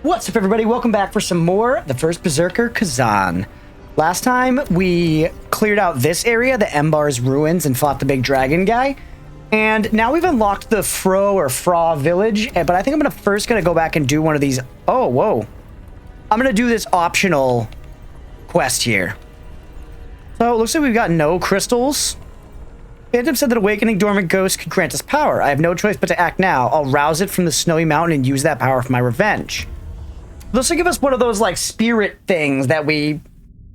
What's up, everybody? Welcome back for some more the First Berserker Khazan. Last time we cleared out this area, the Embar's ruins, and fought the big dragon guy. And now we've unlocked the Fra village, but I think I'm first gonna go back and do one of these. Oh, whoa. I'm gonna do this optional quest here. So it looks like we've got no crystals. Phantom said that awakening dormant ghosts could grant us power. I have no choice but to act now. I'll rouse it from the snowy mountain and use that power for my revenge. This will give us one of those, like, spirit things that we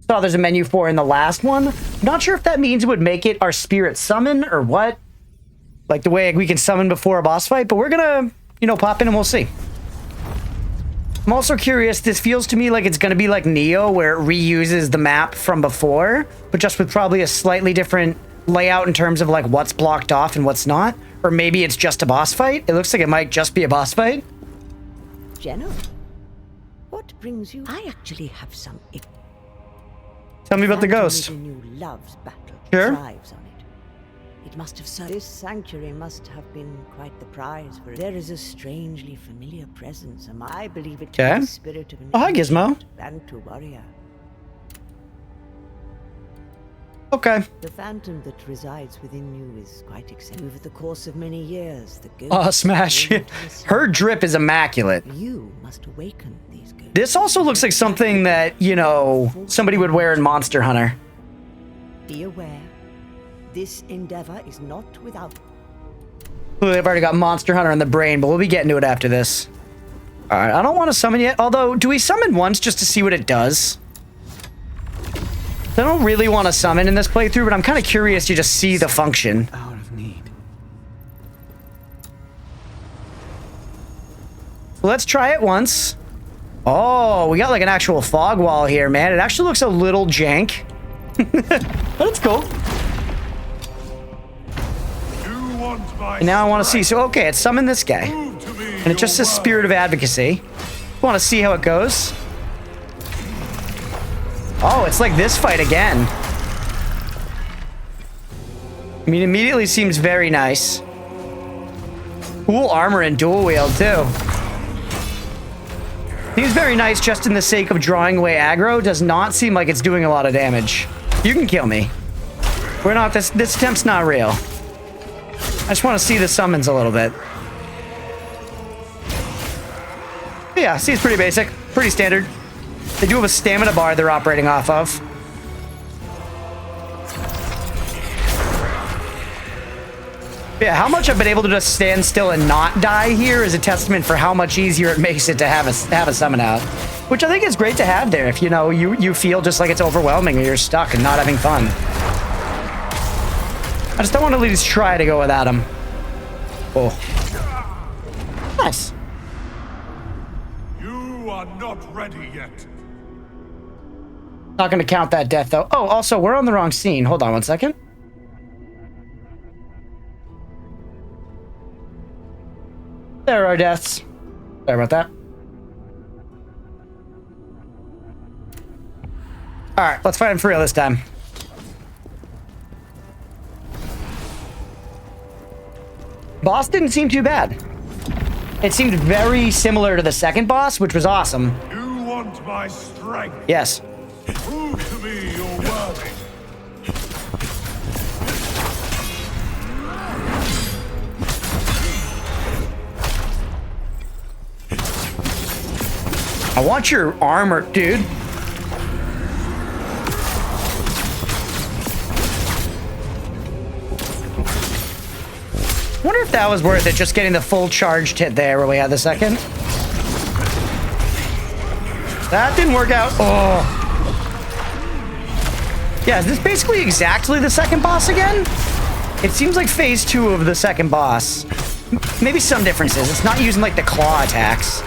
saw there's a menu for in the last one. I'm not sure if that means it would make it our spirit summon or what. Like the way we can summon before a boss fight, but we're gonna, you know, pop in and we'll see. I'm also curious, this feels to me like it's gonna be like Neo, where it reuses the map from before, but just with probably a slightly different layout in terms of, like, what's blocked off and what's not. Or maybe it's just a boss fight. It looks like it might just be a boss fight. General, what brings you? I actually have some. Tell me about the ghost. Who loves battle. Sure. Thrives on it. It must have served. This sanctuary must have been quite the prize for it. There is a strangely familiar presence. I believe it to be the spirit of an hi, Gizmo. and to warrior. Okay. The phantom that resides within you is quite exceptional. Over the course of many years, the ghost. Oh, smash. Her drip is immaculate. You must awaken these ghosts. This also looks like something that, you know, somebody would wear in Monster Hunter. Be aware, this endeavor is not without. Ooh, I've already got Monster Hunter in the brain, but we'll be getting to it after this. Alright, I don't want to summon yet. Although, do we summon once just to see what it does? I don't really want to summon in this playthrough, but I'm kind of curious to just see the function. Out of need. Let's try it once. Oh, we got like an actual fog wall here, man. It actually looks a little jank. But it's cool. And now I want to see. So, okay, it's summon this guy. And it just says Spirit of Advocacy. I want to see how it goes. Oh, it's like this fight again. I mean, immediately seems very nice. Cool armor and dual wield, too. Seems very nice just in the sake of drawing away aggro. Does not seem like it's doing a lot of damage. You can kill me. We're not, this attempt's not real. I just want to see the summons a little bit. Yeah, see, it's pretty basic. Pretty standard. They do have a stamina bar they're operating off of. Yeah, how much I've been able to just stand still and not die here is a testament for how much easier it makes it to have a summon out. Which I think is great to have there if, you know, you feel just like it's overwhelming or you're stuck and not having fun. I just don't want to at least try to go without him. Oh. Nice. You are not ready yet. Not going to count that death, though. Oh, also, we're on the wrong scene. Hold on one second. There are our deaths. Sorry about that. Alright, let's fight him for real this time. Boss didn't seem too bad. It seemed very similar to the second boss, which was awesome. You want my strength? Yes. Prove to me you're worthy. I want your armor, dude. Wonder if that was worth it, just getting the full charged hit there where we had the second. That didn't work out. Oh. Yeah, is this basically exactly the second boss again? It seems like phase 2 of the second boss. Maybe some differences. It's not using, like, the claw attacks.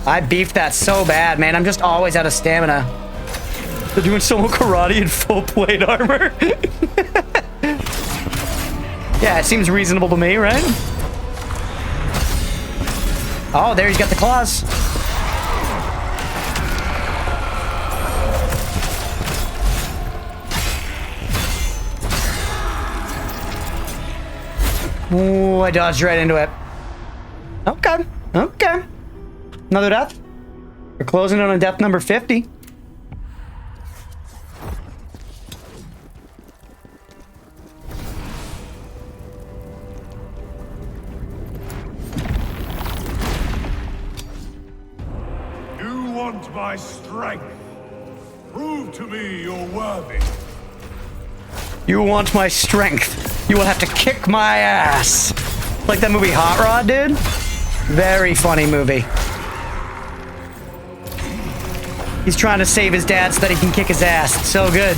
I beefed that so bad, man. I'm just always out of stamina. They're doing solo karate in full plate armor. Yeah, it seems reasonable to me, right? Oh, there he's got the claws. Oh, I dodged right into it. Okay. Okay. Another death. We're closing on a death number 50. You want my strength? Prove to me you're worthy. You want my strength? You will have to kick my ass. Like that movie Hot Rod, dude? Very funny movie. He's trying to save his dad so that he can kick his ass. It's so good.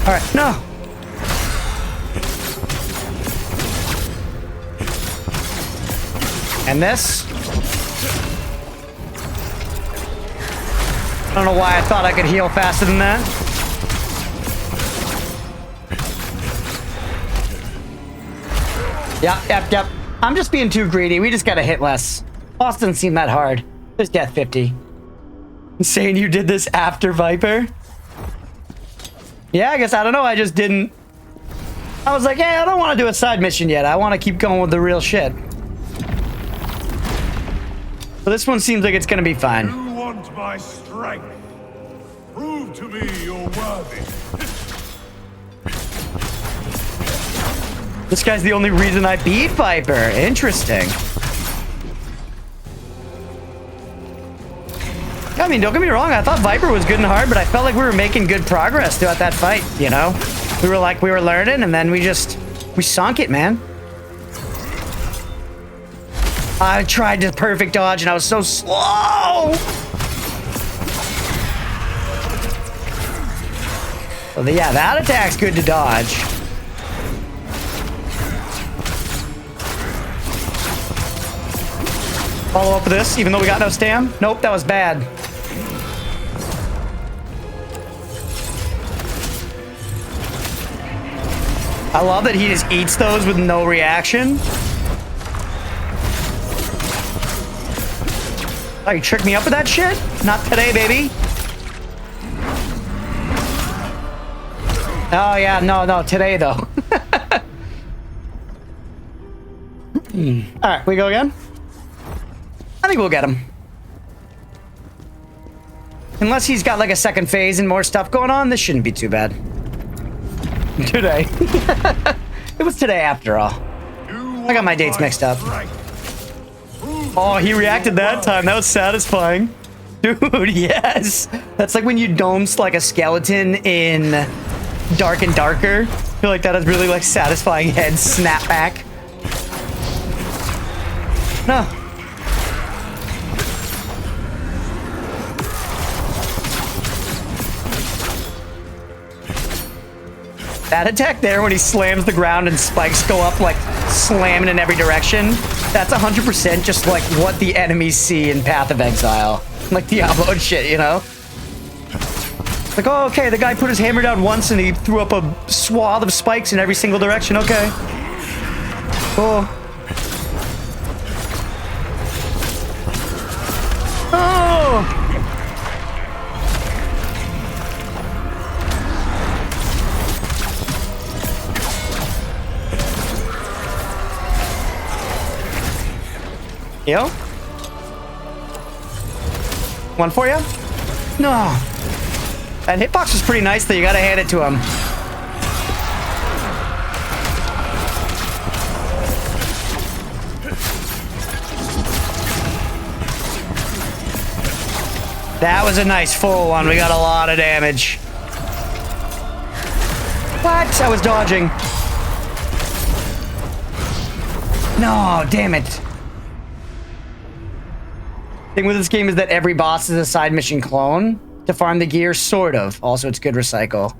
All right, no. And this. I don't know why I thought I could heal faster than that. Yep. I'm just being too greedy. We just gotta hit less. Boss doesn't seem that hard. There's death 50. Saying you did this after Viper? Yeah, I guess, I don't know. I just didn't. I was like, yeah, I don't want to do a side mission yet. I want to keep going with the real shit. So this one seems like it's gonna be fine. You want my strength? Prove to me you're worthy. This guy's the only reason I beat Viper. Interesting. I mean, don't get me wrong. I thought Viper was good and hard, but I felt like we were making good progress throughout that fight, you know? We were learning, and then we sunk it, man. I tried to perfect dodge, and I was so slow! Well, yeah, that attack's good to dodge. Follow up with this, even though we got no stam. Nope, that was bad. I love that he just eats those with no reaction. Oh, you tricked me up with that shit? Not today, baby. Oh, yeah, no, today, though. All right, we go again? I think we'll get him. Unless he's got like a second phase and more stuff going on, this shouldn't be too bad. Today. It was today after all. I got my dates mixed up. Oh, he reacted that time. That was satisfying. Dude, yes. That's like when you domps like a skeleton in Dark and Darker. I feel like that is really like satisfying head snapback. No. That attack there when he slams the ground and spikes go up like slamming in every direction, that's 100% just like what the enemies see in Path of Exile. Like Diablo and shit, you know? Like, oh, okay, the guy put his hammer down once and he threw up a swath of spikes in every single direction, okay. Oh. Oh! Yo? One for you? No. That hitbox was pretty nice though, you gotta hand it to him. That was a nice full one, we got a lot of damage. What? I was dodging. No, damn it. Thing with this game is that every boss is a side mission clone to farm the gear, sort of. Also, it's good recycle.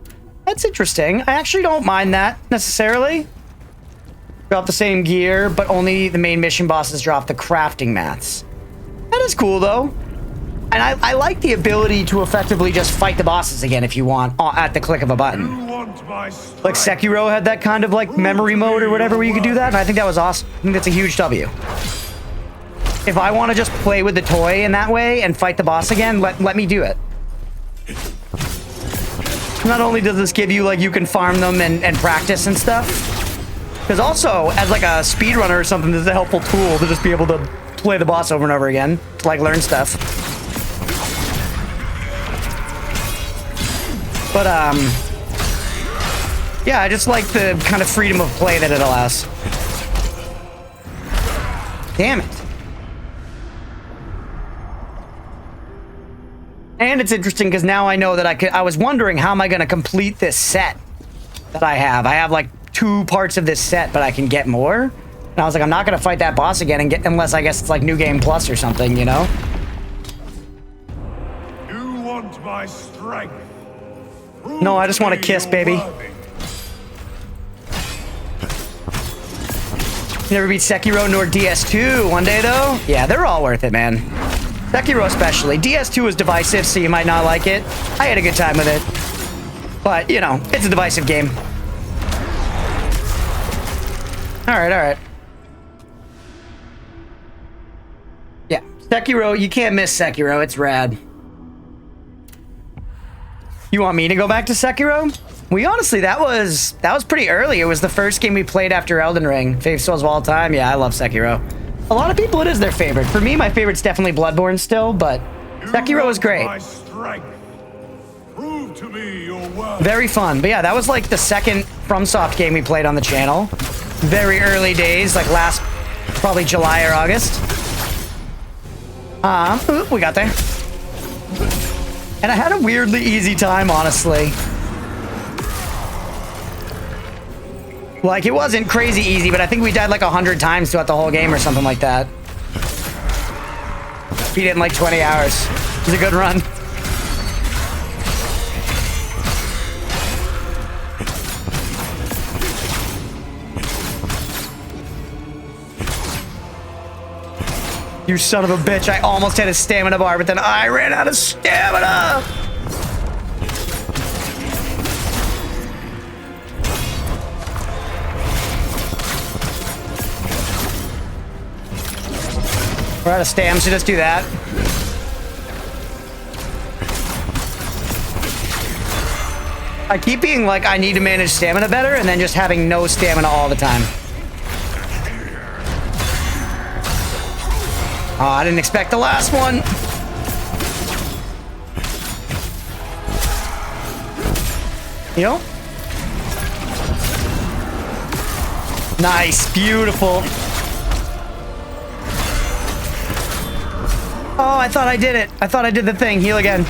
That's interesting. I actually don't mind that necessarily. Drop the same gear, but only the main mission bosses drop the crafting mats. That is cool, though. And I like the ability to effectively just fight the bosses again if you want at the click of a button. Like Sekiro had that kind of like memory mode or whatever where you could do that, and I think that was awesome. I think that's a huge W. If I want to just play with the toy in that way and fight the boss again, let me do it. Not only does this give you, like, you can farm them and practice and stuff, Because also, as like a speedrunner or something, this is a helpful tool to just be able to play the boss over and over again, to like learn stuff. But, yeah, I just like the kind of freedom of play that it allows. Damn it. And it's interesting because now I know that I was wondering, how am I going to complete this set that I have? I have like 2 parts of this set, but I can get more. And I was like, I'm not going to fight that boss again unless I guess it's like New Game Plus or something, you know? You want my strength? No, I just want to kiss, baby. Never beat Sekiro nor DS2 one day, though? Yeah, they're all worth it, man. Sekiro especially. DS2 is divisive, so you might not like it. I had a good time with it. But, you know, it's a divisive game. Alright, alright. Yeah, Sekiro, you can't miss Sekiro. It's rad. You want me to go back to Sekiro? We honestly, that was pretty early. It was the first game we played after Elden Ring. Fave Souls of all time. Yeah, I love Sekiro. A lot of people, it is their favorite. For me, my favorite's definitely Bloodborne still, but Sekiro is great. Prove to me your worth. Very fun. But yeah, that was like the second FromSoft game we played on the channel. Very early days, like last, probably July or August. We got there. And I had a weirdly easy time, honestly. Like, it wasn't crazy easy, but I think we died like 100 times throughout the whole game or something like that. Beat it in like 20 hours. It was a good run. You son of a bitch, I almost had a stamina bar, but then I ran out of stamina! We're out of stam, so just do that. I keep being like, I need to manage stamina better, and then just having no stamina all the time. Oh, I didn't expect the last one. You know? Nice, beautiful. Oh, I thought I did it. I thought I did the thing. Heal again.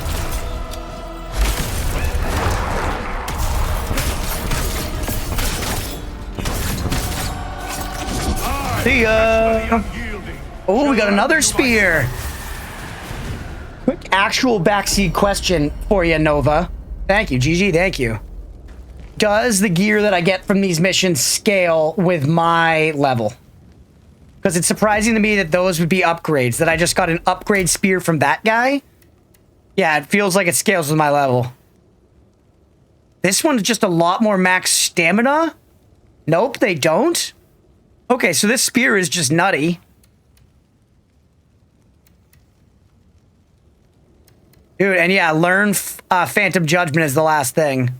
See ya. Oh, we got another spear. Quick actual backseat question for you, Nova. Thank you, GG, thank you. Does the gear that I get from these missions scale with my level? Because it's surprising to me that those would be upgrades, that I just got an upgrade spear from that guy. Yeah, it feels like it scales with my level. This one's just a lot more max stamina. Nope, they don't. Okay, so this spear is just nutty. Dude, and yeah, learn Phantom Judgment is the last thing.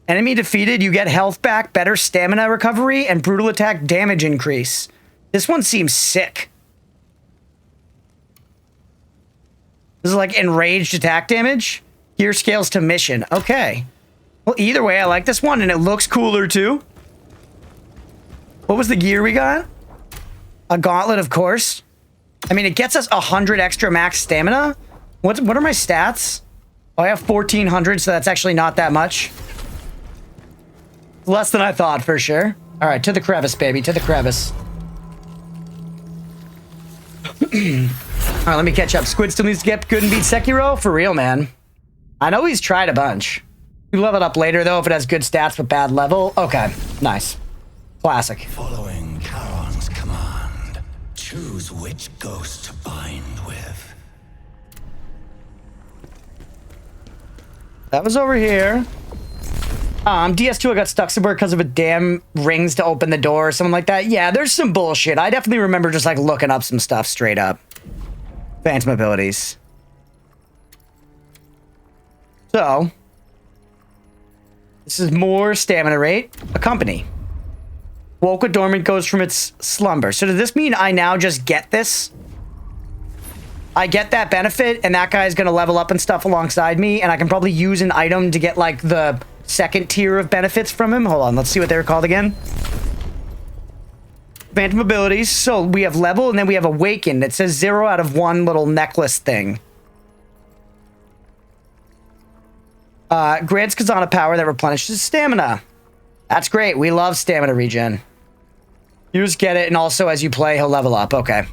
Enemy defeated, you get health back, better stamina recovery, and brutal attack damage increase. This one seems sick. This is like enraged attack damage. Gear scales to mission. Okay. Well, either way, I like this one, and it looks cooler too. What was the gear we got? A gauntlet, of course. I mean, it gets us 100 extra max stamina. What are my stats? Oh, I have 1,400, so that's actually not that much. Less than I thought, for sure. All right, to the crevice, baby, to the crevice. All right, let me catch up. Squid still needs to get good and beat Sekiro? For real, man. I know he's tried a bunch. We level it up later, though, if it has good stats but bad level. Okay, nice. Classic. Following Charon's command, choose which ghost to bind with. That was over here. DS2, I got stuck somewhere because of a damn rings to open the door or something like that. Yeah, there's some bullshit. I definitely remember just like looking up some stuff straight up. Phantom abilities. So, this is more stamina rate. Accompany. Woke a dormant ghost from its slumber. So does this mean I now just get this? I get that benefit, and that guy's gonna level up and stuff alongside me, and I can probably use an item to get, like, the second tier of benefits from him. Hold on, let's see what they're called again. Phantom abilities. So we have level, and then we have awaken. It says 0 out of 1 little necklace thing. Grants Khazan a power that replenishes stamina. That's great. We love stamina regen. You just get it, and also as you play, he'll level up. Okay.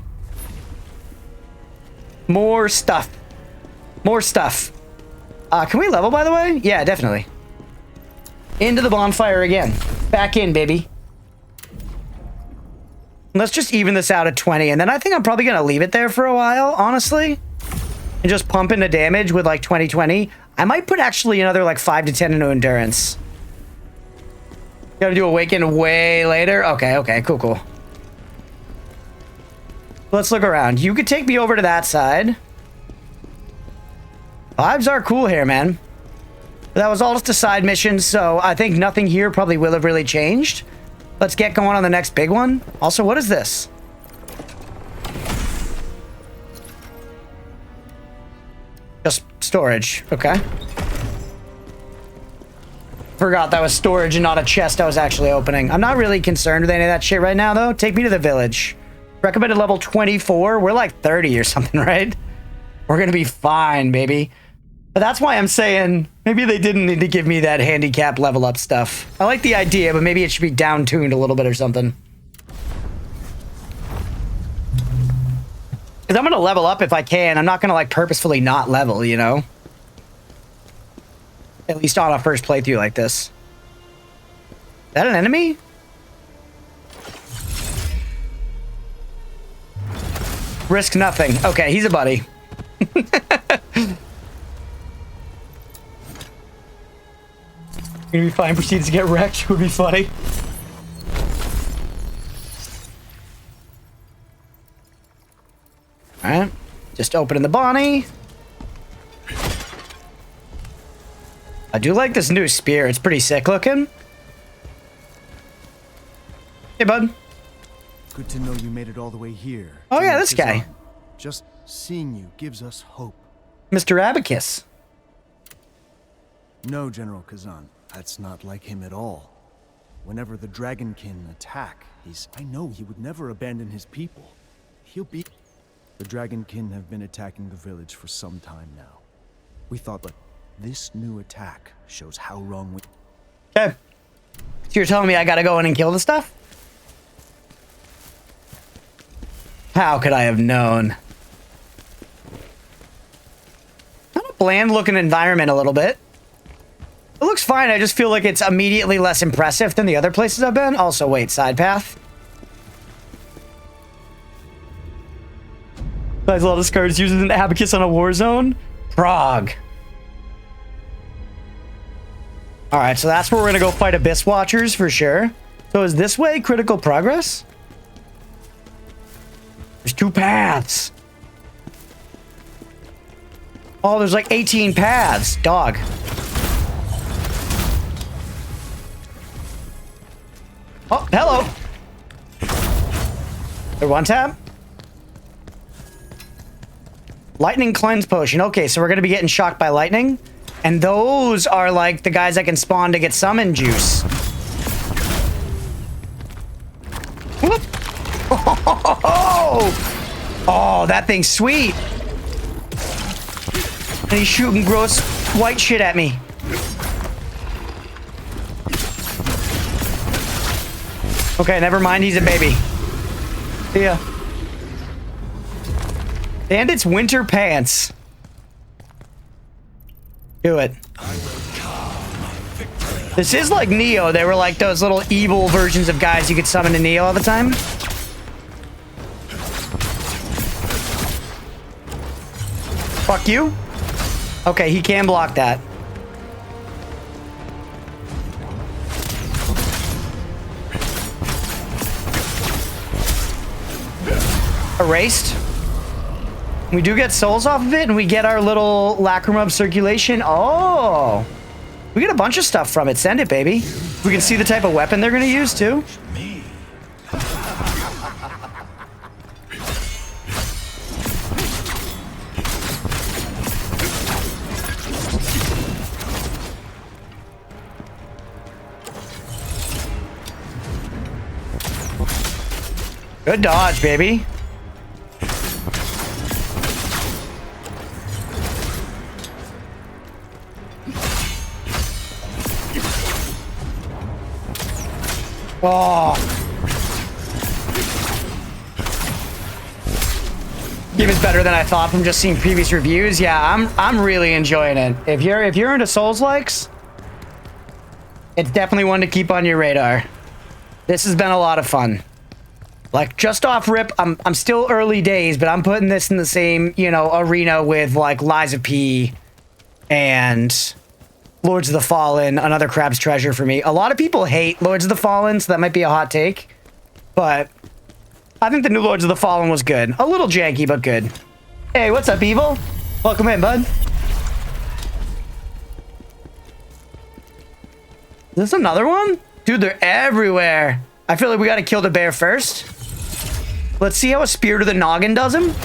More stuff. More stuff. Can we level, by the way? Yeah, definitely. Into the bonfire again. Back in, baby. Let's just even this out at 20, and then I think I'm probably going to leave it there for a while, honestly. And just pump into damage with, like, 20. I might put actually another, like, 5 to 10 into endurance. Gotta do awaken way later? Okay, cool. Let's look around. You could take me over to that side. Vibes are cool here, man. That was all just a side mission, so I think nothing here probably will have really changed. Let's get going on the next big one. Also, what is this? Just storage. Okay. Forgot that was storage and not a chest I was actually opening. I'm not really concerned with any of that shit right now, though. Take me to the village. Recommended level 24. We're like 30 or something, right? We're gonna be fine, baby. But that's why I'm saying maybe they didn't need to give me that handicap level up stuff. I like the idea, but maybe it should be down-tuned a little bit or something. Because I'm gonna level up if I can. I'm not gonna like purposefully not level, you know? At least on a first playthrough like this. Is that an enemy? Risk nothing. Okay, he's a buddy. Gonna be fine. Proceeds to get wrecked. Would be funny. Alright. Just opening the Bonnie. I do like this new spear. It's pretty sick looking. Hey, bud. Good to know you made it all the way here. Oh, yeah, this guy. Just seeing you gives us hope. Mr. Abacus. No, General Khazan. That's not like him at all. Whenever the Dragonkin attack, I know he would never abandon his people. He'll be... The Dragonkin have been attacking the village for some time now. We thought that this new attack shows how wrong we... Okay. So you're telling me I gotta go in and kill the stuff? How could I have known? Kind of bland looking environment a little bit. It looks fine. I just feel like it's immediately less impressive than the other places I've been. Also, wait, side path. Guys, a lot of cards uses an abacus on a war zone. Prague. Alright, so that's where we're gonna go fight Abyss Watchers for sure. So is this way critical progress? There's 2 paths. Oh, there's like 18 paths. Dog. Oh, hello. There one tap. Lightning cleanse potion. Okay, so we're gonna be getting shocked by lightning. And those are like the guys that can spawn to get summon juice. Whoop. Oh, that thing's sweet. And he's shooting gross white shit at me. Okay, never mind. He's a baby. See ya. And it's winter pants. Do it. This is like Neo. They were like those little evil versions of guys you could summon in Neo all the time. Fuck you. Okay, he can block that. Erased. We do get souls off of it, and we get our little Lacrimub circulation. Oh! We get a bunch of stuff from it. Send it, baby. We can see the type of weapon they're going to use, too. Good dodge, baby. Oh. Game is better than I thought from just seeing previous reviews. Yeah, I'm really enjoying it. If you're into Souls-likes, it's definitely one to keep on your radar. This has been a lot of fun. Like, just off rip, I'm still early days, but I'm putting this in the same, you know, arena with like Lies of P and Lords of the Fallen, another Crab's Treasure for me. A lot of people hate Lords of the Fallen, so that might be a hot take. But I think the new Lords of the Fallen was good. A little janky, but good. Hey, what's up, Evil? Welcome in, bud. Is this another one? Dude, they're everywhere. I feel like we gotta kill the bear first. Let's see how a Spear to the Noggin does him.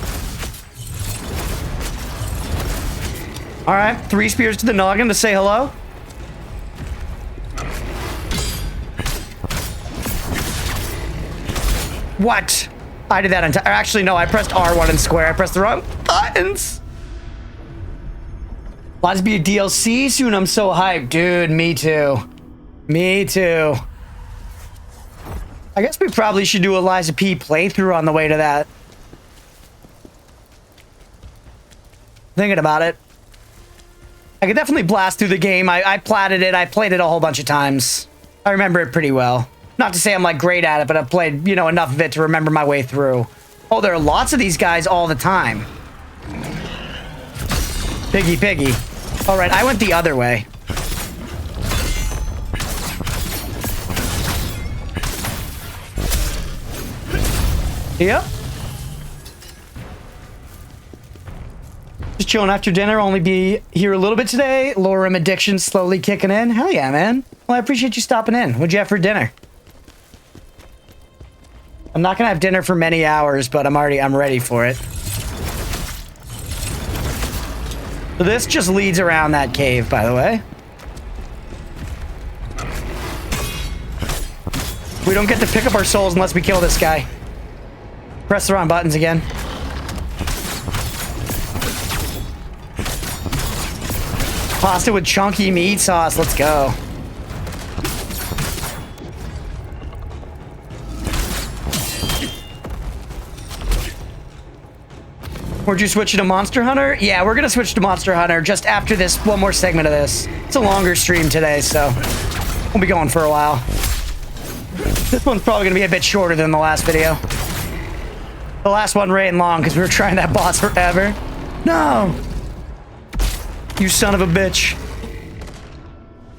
All right, 3 spears to the noggin to say hello. What? I did that entire. Actually, no, I pressed R1 and square. I pressed the wrong buttons. Lots to be a DLC soon. I'm so hyped. Dude, me too. Me too. I guess we probably should do a Lies of P playthrough on the way to that. Thinking about it. I could definitely blast through the game. I platted it. I played it a whole bunch of times. I remember it pretty well. Not to say I'm like great at it, but I've played, you know, enough of it to remember my way through. Oh, there are lots of these guys all the time. Piggy, piggy. All right, I went the other way. Yep. Just chilling after dinner. Only be here a little bit today. Lorem addiction slowly kicking in. Hell yeah, man. Well, I appreciate you stopping in. What'd you have for dinner? I'm not gonna have dinner for many hours, but I'm ready for it. So this just leads around that cave, by the way. We don't get to pick up our souls unless we kill this guy. Press the wrong buttons again. Pasta with chunky meat sauce. Let's go. Would you switch to Monster Hunter? Yeah, we're gonna switch to Monster Hunter just after this one more segment of this. It's a longer stream today, so we'll be going for a while. This one's probably gonna be a bit shorter than the last video. The last one ran long because we were trying that boss forever. No! You son of a bitch.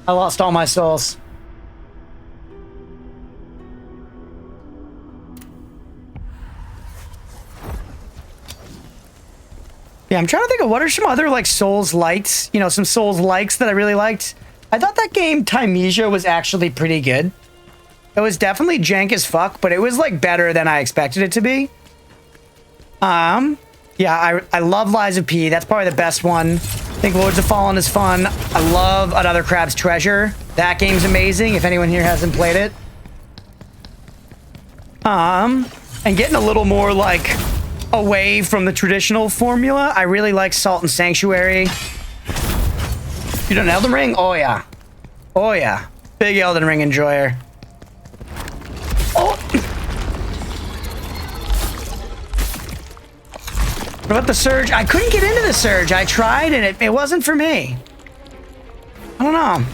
I lost all my souls. Yeah, I'm trying to think of what are some other like Souls lights, you know, some Souls likes that I really liked. I thought that game Timesia was actually pretty good. It was definitely jank as fuck, but it was like better than I expected it to be. Yeah, I love Lies of P. That's probably the best one. I think Lords of Fallen is fun. I love Another Crab's Treasure. That game's amazing if anyone here hasn't played it. And getting a little more like away from the traditional formula. I really like Salt and Sanctuary. You done Elden Ring? Oh yeah. Oh yeah. Big Elden Ring enjoyer. Oh! What about the Surge? I couldn't get into the Surge. I tried and it wasn't for me. I don't know.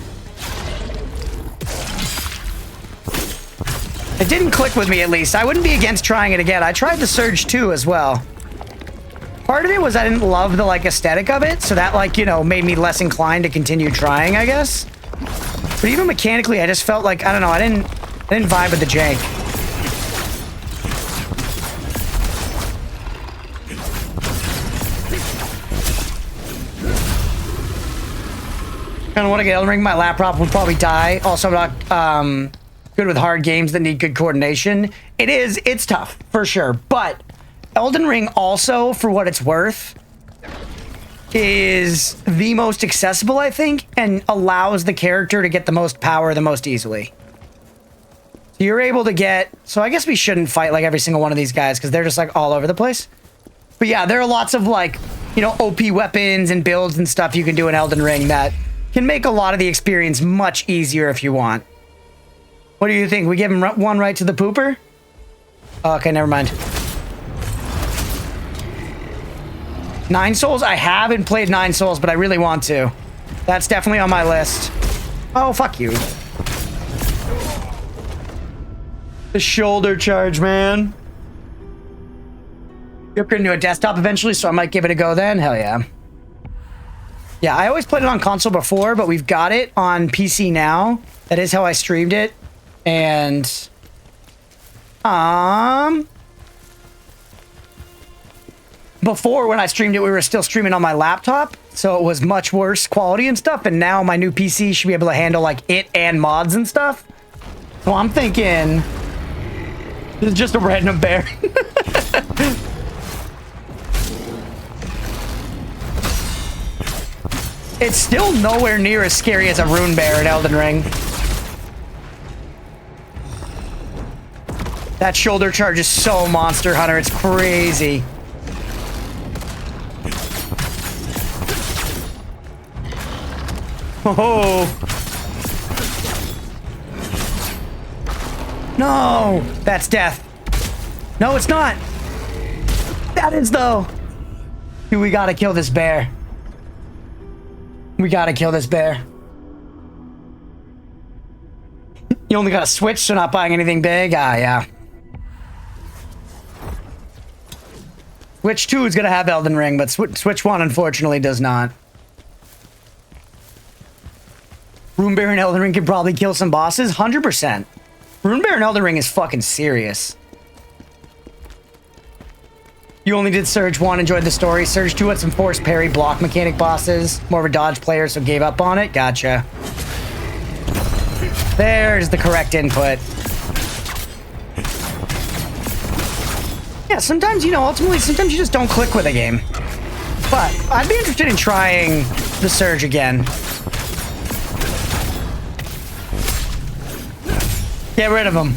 It didn't click with me, at least. I wouldn't be against trying it again. I tried the Surge 2 as well. Part of it was I didn't love the, like, aesthetic of it, so that, like, you know, made me less inclined to continue trying, I guess. But even mechanically, I just felt like, I don't know, I didn't vibe with the jank. I don't want to get Elden Ring. My laptop would probably die. Also, I'm not good with hard games that need good coordination. It's tough, for sure. But Elden Ring also, for what it's worth, is the most accessible, I think, and allows the character to get the most power the most easily. So you're able to get... So I guess we shouldn't fight like every single one of these guys because they're just like all over the place. But yeah, there are lots of like, you know, OP weapons and builds and stuff you can do in Elden Ring that can make a lot of the experience much easier if you want. What do you think? We give him one right to the pooper? Okay, never mind. 9 Souls? I haven't played 9 Souls, but I really want to. That's definitely on my list. Oh, fuck you. The shoulder charge, man. You upgrade into a desktop eventually, so I might give it a go then. Hell yeah. Yeah, I always played it on console before, but we've got it on PC now. That is how I streamed it. And... Before, when I streamed it, we were still streaming on my laptop, so it was much worse quality and stuff, and now my new PC should be able to handle, like, it and mods and stuff. So I'm thinking... This is just a random bear. It's still nowhere near as scary as a rune bear in Elden Ring. That shoulder charge is so Monster Hunter, it's crazy. Oh. No, that's death. No, it's not. That is though. Dude, we gotta kill this bear. We gotta kill this bear. You only got a Switch, so not buying anything big? Ah, yeah. Switch 2 is gonna have Elden Ring, but Switch 1 unfortunately does not. Rune Bear in Elden Ring can probably kill some bosses? 100%. Rune Bear in Elden Ring is fucking serious. You only did Surge 1, enjoyed the story. Surge 2 had some forced parry block mechanic bosses. More of a dodge player, so gave up on it. Gotcha. There's the correct input. Yeah, sometimes, you know, ultimately, sometimes you just don't click with a game. But I'd be interested in trying the Surge again. Get rid of him.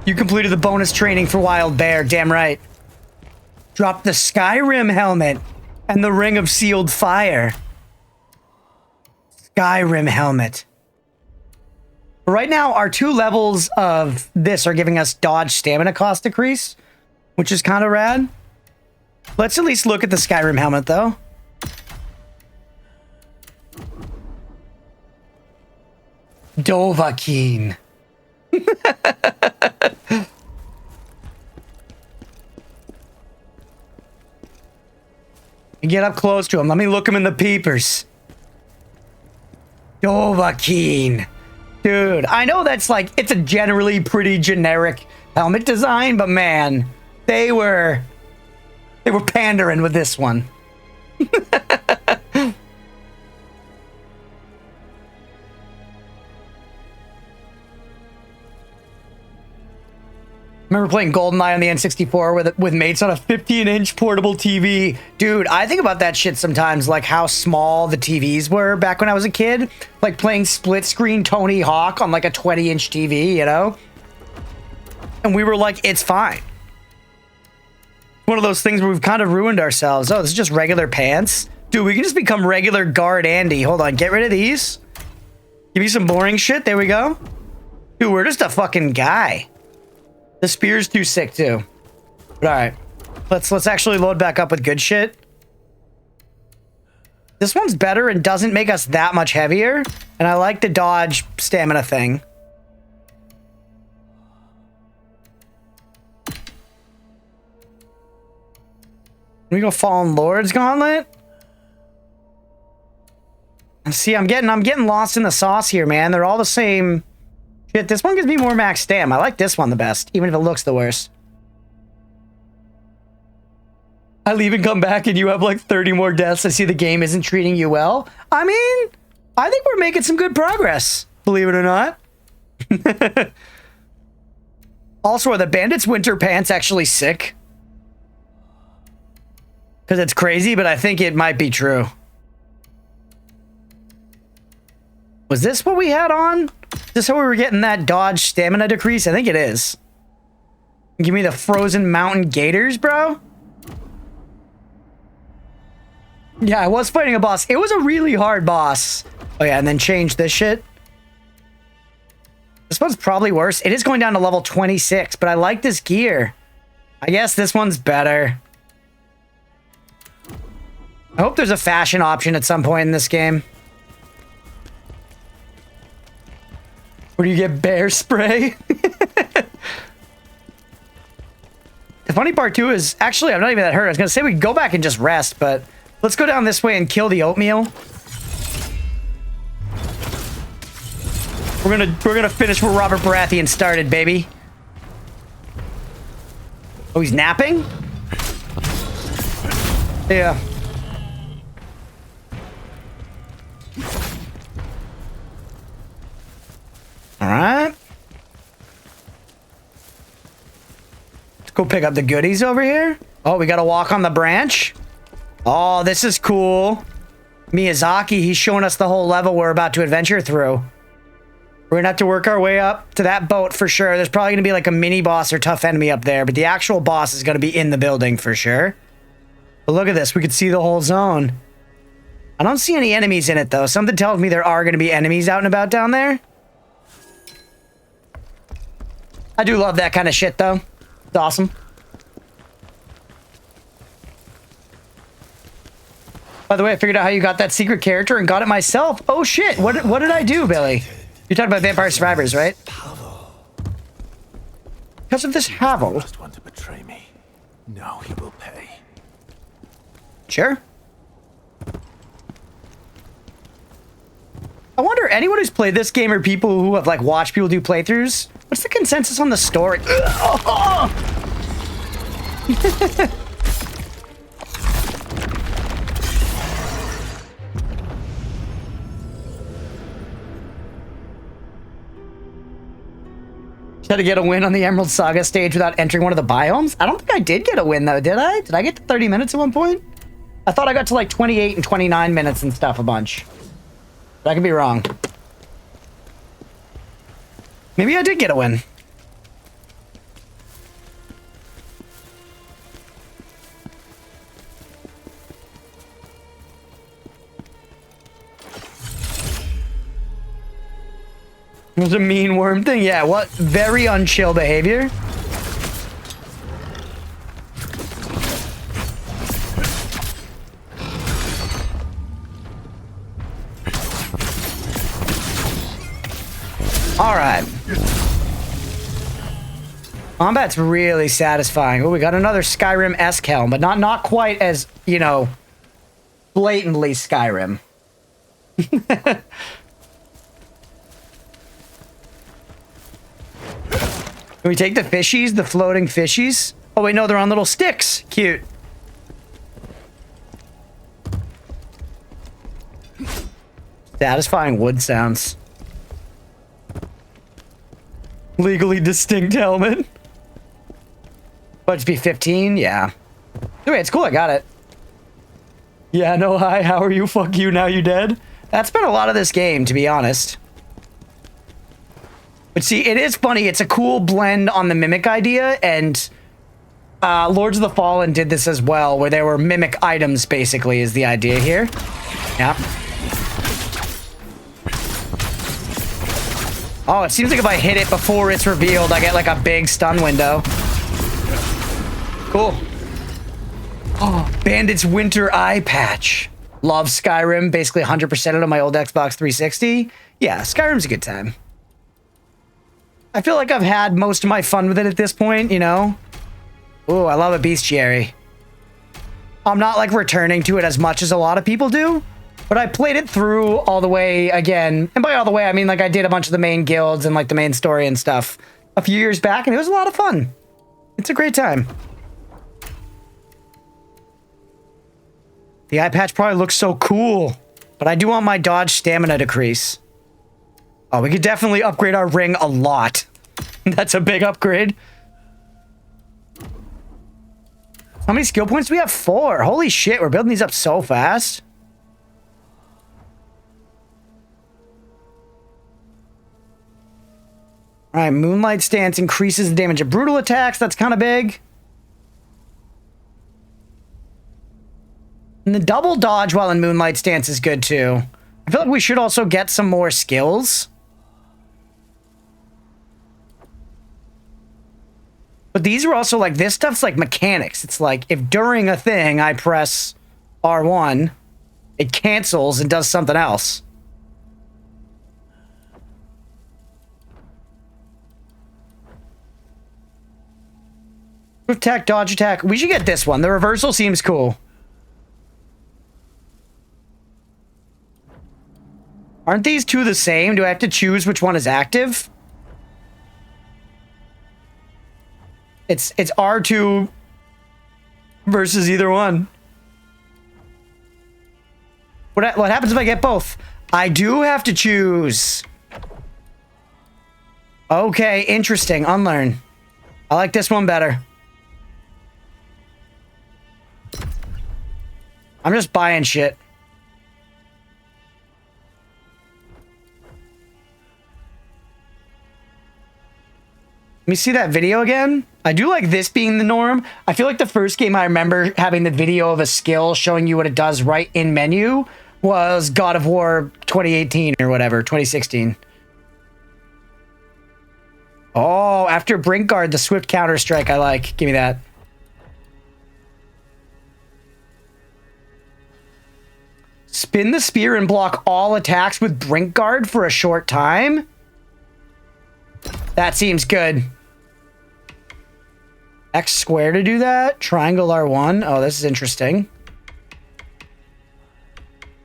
You completed the bonus training for Wild Bear, damn right. Drop the Skyrim helmet and the Ring of Sealed Fire. Skyrim helmet. Right now, our 2 levels of this are giving us dodge stamina cost decrease, which is kind of rad. Let's at least look at the Skyrim helmet, though. Dovahkiin. Get up close to him. Let me look him in the peepers. Dovahkiin. Dude, I know that's like, it's a generally pretty generic helmet design, but man, they were pandering with this one. Remember playing GoldenEye on the N64 with mates on a 15-inch portable TV. Dude, I think about that shit sometimes, like how small the TVs were back when I was a kid. Like playing split-screen Tony Hawk on like a 20-inch TV, you know? And we were like, it's fine. One of those things where we've kind of ruined ourselves. Oh, this is just regular pants? Dude, we can just become regular Guard Andy. Hold on, get rid of these. Give me some boring shit. There we go. Dude, we're just a fucking guy. The spear's too sick too. But all right, let's actually load back up with good shit. This one's better and doesn't make us that much heavier, and I like the dodge stamina thing. We go Fallen Lord's Gauntlet. See, I'm getting lost in the sauce here, man. They're all the same. Shit, this one gives me more max stam. I like this one the best, even if it looks the worst. I leave and come back and you have like 30 more deaths. I see the game isn't treating you well. I mean, I think we're making some good progress, believe it or not. Also, are the Bandit's winter pants actually sick? Because it's crazy, but I think it might be true. Was this what we had on? this how we were getting that dodge stamina decrease? I think it is. Give me the frozen mountain gators, bro. Yeah, I was fighting a boss. It was a really hard boss. Oh yeah, and then change this shit. This one's probably worse. It is going down to level 26, but I like this gear. I guess this one's better. I hope there's a fashion option at some point in this game. Where do you get bear spray? The funny part too is, actually, I'm not even that hurt. I was gonna say we can go back and just rest, but let's go down this way and kill the oatmeal. We're gonna finish where Robert Baratheon started, baby. Oh, he's napping? Yeah. All right. Let's go pick up the goodies over here. Oh, we gotta walk on the branch. Oh, this is cool. Miyazaki, he's showing us the whole level we're about to adventure through. We're gonna have to work our way up to that boat for sure. There's probably gonna be like a mini boss or tough enemy up there, but the actual boss is gonna be in the building for sure. But look at this, we could see the whole zone. I don't see any enemies in it though. Something tells me there are gonna be enemies out and about down there. I do love that kind of shit though. It's awesome. By the way, I figured out how you got that secret character and got it myself. Oh shit, what did I do, Billy? You're talking about Vampire Survivors, right? Because of this Havel. Must want to betray me. No, he will pay. Sure. I wonder, anyone who's played this game or people who have like watched people do playthroughs, what's the consensus on the story? Had to get a win on the Emerald Saga stage without entering one of the biomes? I don't think I did get a win though, did I? Did I get to 30 minutes at one point? I thought I got to like 28 and 29 minutes and stuff a bunch. But I could be wrong. Maybe I did get a win. It was a mean worm thing? Yeah, what? Very unchill behavior. All right. Combat's really satisfying. Oh, we got another Skyrim-esque helm, but not quite as, you know, blatantly Skyrim. Can we take the fishies, the floating fishies? Oh wait, no, they're on little sticks. Cute. Satisfying wood sounds. Legally distinct helmet. But to be 15, yeah. Anyway, it's cool, I got it. Yeah, no, hi, how are you? Fuck you, now you dead? That's been a lot of this game, to be honest. But see, it is funny. It's a cool blend on the mimic idea, and Lords of the Fallen did this as well, where there were mimic items, basically, is the idea here. Yeah. Oh, it seems like if I hit it before it's revealed, I get like a big stun window. Cool. Oh, Bandit's Winter Eye Patch. Love Skyrim, basically 100% it on my old Xbox 360. Yeah, Skyrim's a good time. I feel like I've had most of my fun with it at this point, you know? Ooh, I love a bestiary. I'm not, like, returning to it as much as a lot of people do, but I played it through all the way again. And by all the way, I mean, like, I did a bunch of the main guilds and, like, the main story and stuff a few years back, and it was a lot of fun. It's a great time. The eye patch probably looks so cool, but I do want my dodge stamina decrease. Oh, we could definitely upgrade our ring a lot. That's a big upgrade. How many skill points do we have? 4. Holy shit, we're building these up so fast. All right, Moonlight Stance increases the damage of brutal attacks. That's kind of big. And the double dodge while in Moonlight Stance is good too. I feel like we should also get some more skills. But these are also like, this stuff's like mechanics. It's like if during a thing I press R1, it cancels and does something else. Attack, dodge attack. We should get this one. The reversal seems cool. Aren't these two the same? Do I have to choose which one is active? It's R2 versus either one. What happens if I get both? I do have to choose. Okay, interesting. Unlearn. I like this one better. I'm just buying shit. Let me see that video again. I do like this being the norm. I feel like the first game I remember having the video of a skill showing you what it does right in menu was God of War 2018 or whatever, 2016. Oh, after Brink Guard, the Swift Counter Strike I like. Give me that. Spin the spear and block all attacks with Brink Guard for a short time? That seems good. X square to do that. Triangle R1. Oh, this is interesting.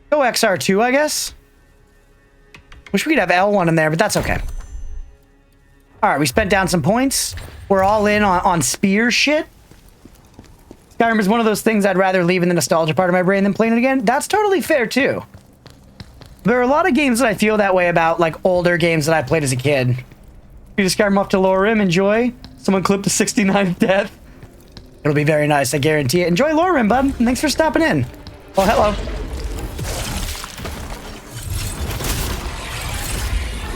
Go XR2, I guess. Wish we could have L1 in there, but that's okay. All right, we spent down some points. We're all in on spear shit. Skyrim is one of those things I'd rather leave in the nostalgia part of my brain than playing it again. That's totally fair, too. There are a lot of games that I feel that way about, like older games that I played as a kid. You just Skyrim off to Lower Rim, enjoy. Someone clipped the 69th death. It'll be very nice, I guarantee it. Enjoy Lower Rim, bud. And thanks for stopping in. Oh, hello.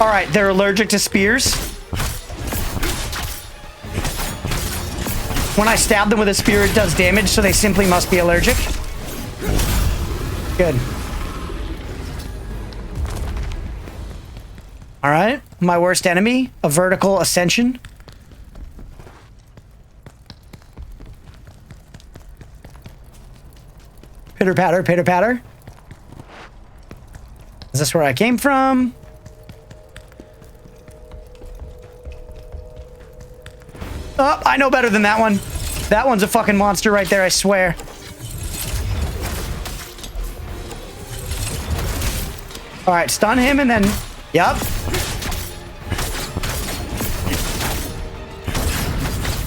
All right, they're allergic to spears. When I stab them with a spear, it does damage, so they simply must be allergic. Good. All right, my worst enemy, a vertical ascension. Pitter patter, pitter patter. Is this where I came from? Oh, I know better than that one. That one's a fucking monster right there, I swear. All right, stun him and then... Yup.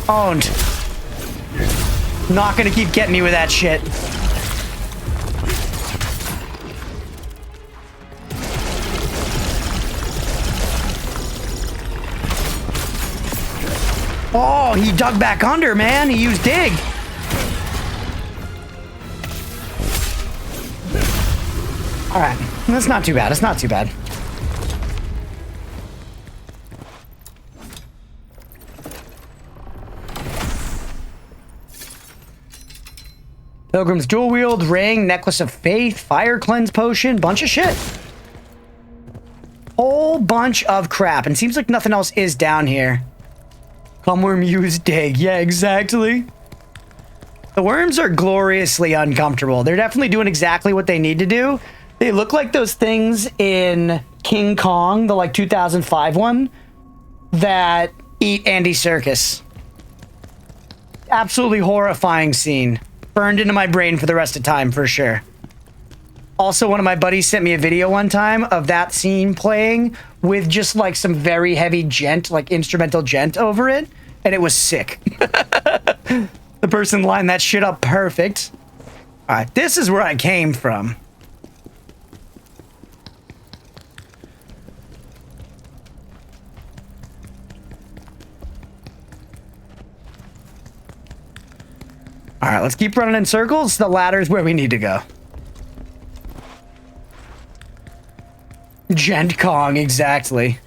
Owned. Not gonna keep getting me with that shit. Oh, he dug back under, man. He used dig. All right. That's not too bad. It's not too bad. Pilgrim's Dual Wield, Ring, Necklace of Faith, Fire Cleanse Potion, bunch of shit. Whole bunch of crap. And seems like nothing else is down here. Come worm use dig. Yeah, exactly. The worms are gloriously uncomfortable. They're definitely doing exactly what they need to do. They look like those things in King Kong, the like 2005 one, that eat Andy Serkis. Absolutely horrifying scene. Burned into my brain for the rest of time, for sure. Also, one of my buddies sent me a video one time of that scene playing with just like some very heavy djent, like instrumental djent over it, and it was sick. The person lined that shit up perfect. All right, this is where I came from. All right, let's keep running in circles. The ladder's where we need to go. Gent Kong, exactly.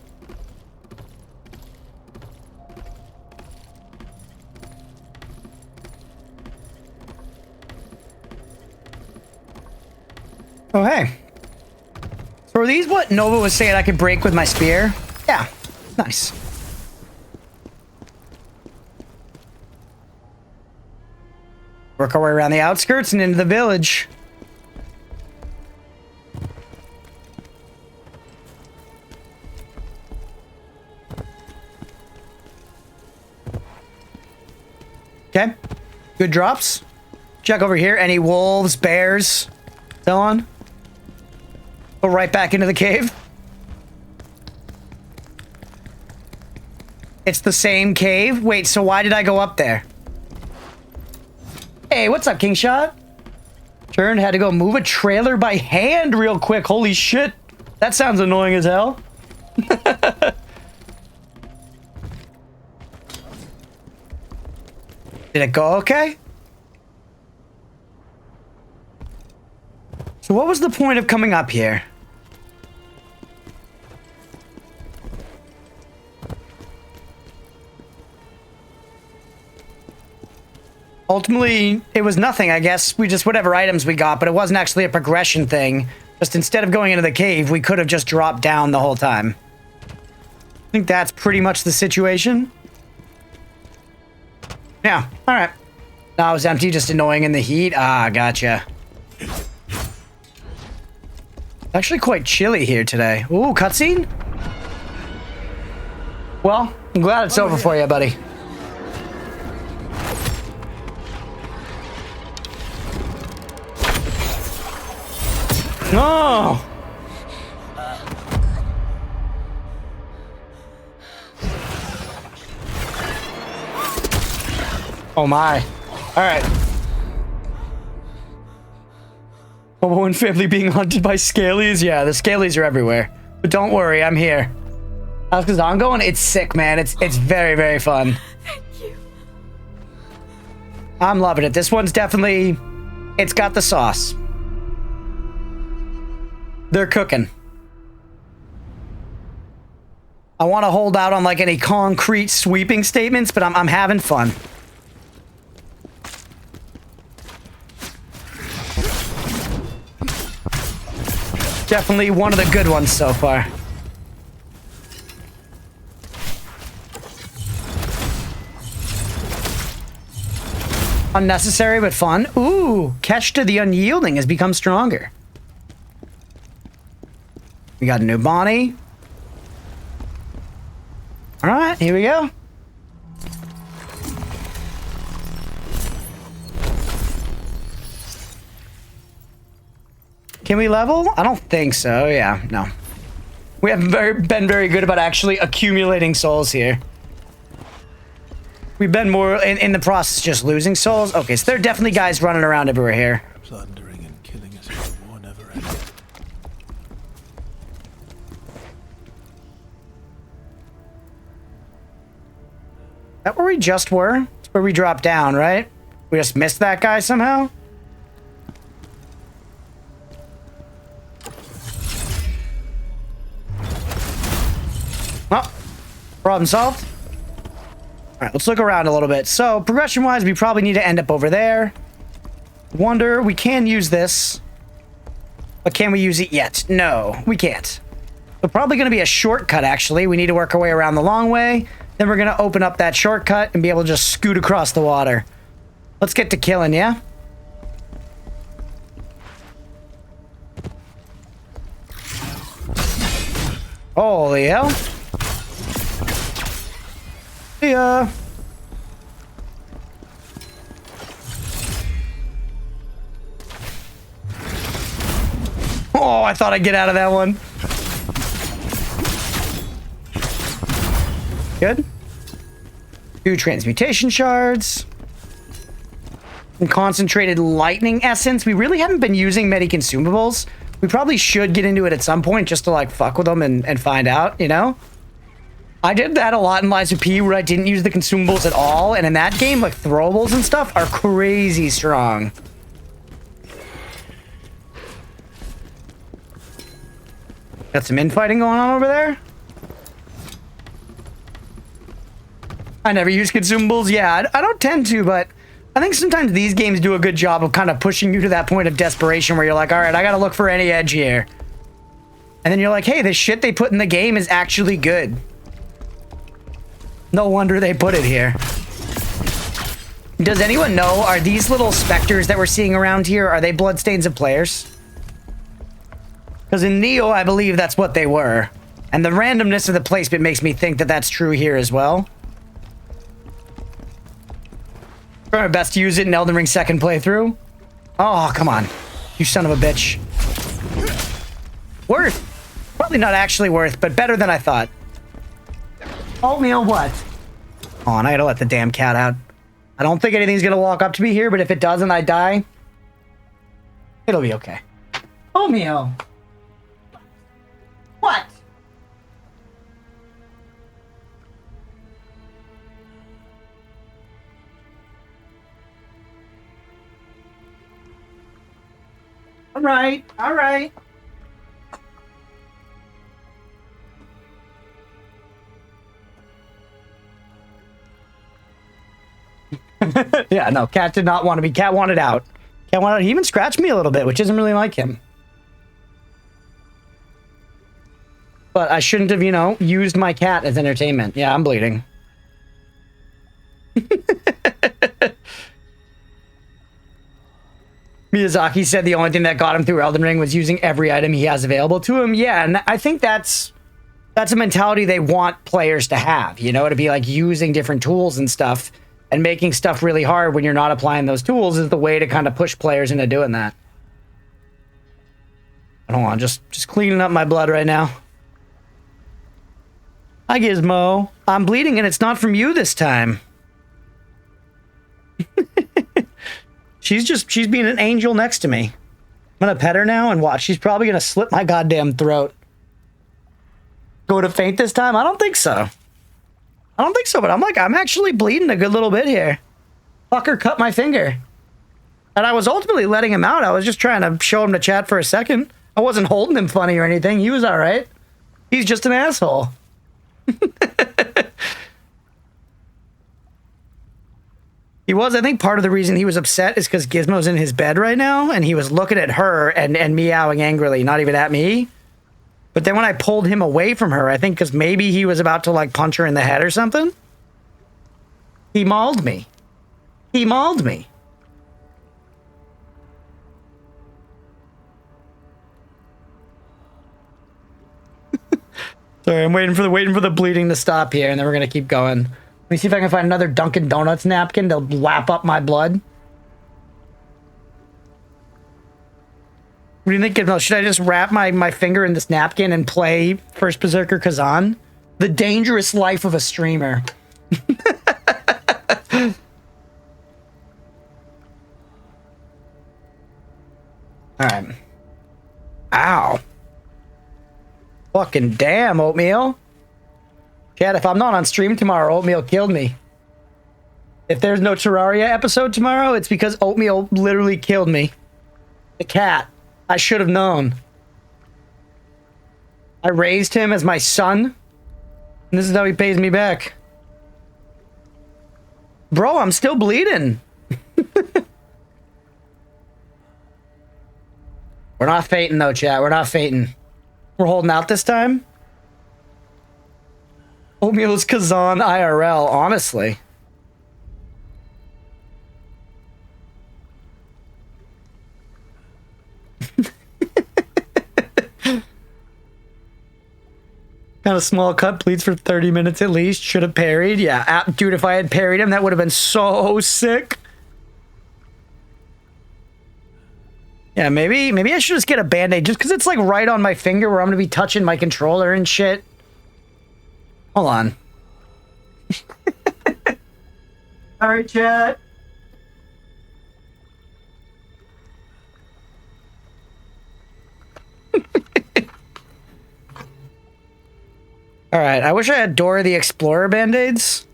these what Nova was saying I could break with my spear? Yeah. Nice. Work our way around the outskirts and into the village. Okay. Good drops. Check over here. Any wolves, bears, so on. Go right back into the cave. It's the same cave? Wait, so why did I go up there? Hey, what's up, King Shot? Turned, had to go move a trailer by hand real quick. Holy shit. That sounds annoying as hell. Did it go okay? So what was the point of coming up here? Ultimately, it was nothing, I guess. We just, whatever items we got, but it wasn't actually a progression thing. Just instead of going into the cave, we could have just dropped down the whole time. I think that's pretty much the situation. Yeah, alright. No, it was empty, just annoying in the heat. Ah, gotcha. It's actually quite chilly here today. Ooh, cutscene? Well, I'm glad it's over for you, buddy. No! Oh my. Alright. Bobo and family being hunted by scalies? Yeah, the scalies are everywhere. But don't worry, I'm here. How's Khazan going? It's sick, man. It's very, very fun. Thank you. I'm loving it. This one's definitely... It's got the sauce. They're cooking. I want to hold out on like any concrete sweeping statements, but I'm having fun. Definitely one of the good ones so far. Unnecessary but fun. Ooh, catch to the unyielding has become stronger. We got a new Bonnie. All right, here we go. Can we level? I don't think so. Yeah, no. We haven't been very good about actually accumulating souls here. We've been more in the process just losing souls. Okay, so there are definitely guys running around everywhere here. Plundering and killing us as the war never ended. Is that where we just were? It's where we dropped down, right? We just missed that guy somehow? Oh, problem solved. All right, let's look around a little bit. So, progression-wise, we probably need to end up over there. Wonder, we can use this. But can we use it yet? No, we can't. So probably going to be a shortcut, actually. We need to work our way around the long way. Then we're going to open up that shortcut and be able to just scoot across the water. Let's get to killing, yeah? Holy hell. See ya. Oh, I thought I'd get out of that one. Good. 2 transmutation shards. And concentrated lightning essence. We really haven't been using many consumables. We probably should get into it at some point just to like fuck with them and find out, you know? I did that a lot in Lies of P where I didn't use the consumables at all. And in that game, like throwables and stuff are crazy strong. Got some infighting going on over there. I never use consumables. Yeah, I don't tend to, but I think sometimes these games do a good job of kind of pushing you to that point of desperation where you're like, all right, I got to look for any edge here. And then you're like, hey, this shit they put in the game is actually good. No wonder they put it here. Does anyone know, are these little specters that we're seeing around here, are they bloodstains of players? Because in Neo, I believe that's what they were. And the randomness of the placement makes me think that that's true here as well. Try my best to use it in Elden Ring's second playthrough. Oh, come on. You son of a bitch. Worth. Probably not actually worth, but better than I thought. Oatmeal what? Oh, and I gotta let the damn cat out. I don't think anything's gonna walk up to me here, but if it does and I die, it'll be okay. Oatmeal. What? All right, all right. Yeah, no, cat did not want to be. Cat wanted out. Cat wanted out. He even scratched me a little bit, which isn't really like him. But I shouldn't have, you know, used my cat as entertainment. Yeah, I'm bleeding. Miyazaki said the only thing that got him through Elden Ring was using every item he has available to him. Yeah, and I think that's a mentality they want players to have, you know, to be like using different tools and stuff. And making stuff really hard when you're not applying those tools is the way to kind of push players into doing that. Hold on, just cleaning up my blood right now. Hi, Gizmo. I'm bleeding and it's not from you this time. She's being an angel next to me. I'm gonna pet her now and watch. She's probably gonna slit my goddamn throat. Go to faint this time? I don't think so. I don't think so, but I'm actually bleeding a good little bit here. Fucker cut my finger. And I was ultimately letting him out. I was just trying to show him to chat for a second. I wasn't holding him funny or anything. He was all right. He's just an asshole. He was, I think part of the reason he was upset is because Gizmo's in his bed right now, and he was looking at her and meowing angrily, not even at me. But then when I pulled him away from her, I think because maybe he was about to, like, punch her in the head or something, he mauled me. He mauled me. Sorry, I'm waiting for the bleeding to stop here, and then we're gonna keep going. Let me see if I can find another Dunkin' Donuts napkin to lap up my blood. What do you think, Gizmo? Should I just wrap my finger in this napkin and play First Berserker Khazan? The dangerous life of a streamer. Alright. Ow. Fucking damn, Oatmeal. Chad, if I'm not on stream tomorrow, Oatmeal killed me. If there's no Terraria episode tomorrow, it's because Oatmeal literally killed me. The cat. I should have known. I raised him as my son, and this is how he pays me back. Bro, I'm still bleeding. We're not fainting though, chat. We're not fainting. We're holding out this time. Oatmeal's Khazan IRL, honestly. Got a small cut, bleeds for 30 minutes at least. Should have parried. Yeah, dude, if I had parried him, that would have been so sick. Yeah, maybe I should just get a band-aid just because it's like right on my finger where I'm gonna be touching my controller and shit. Hold on. All right, chat. All right, I wish I had Dora the Explorer band-aids.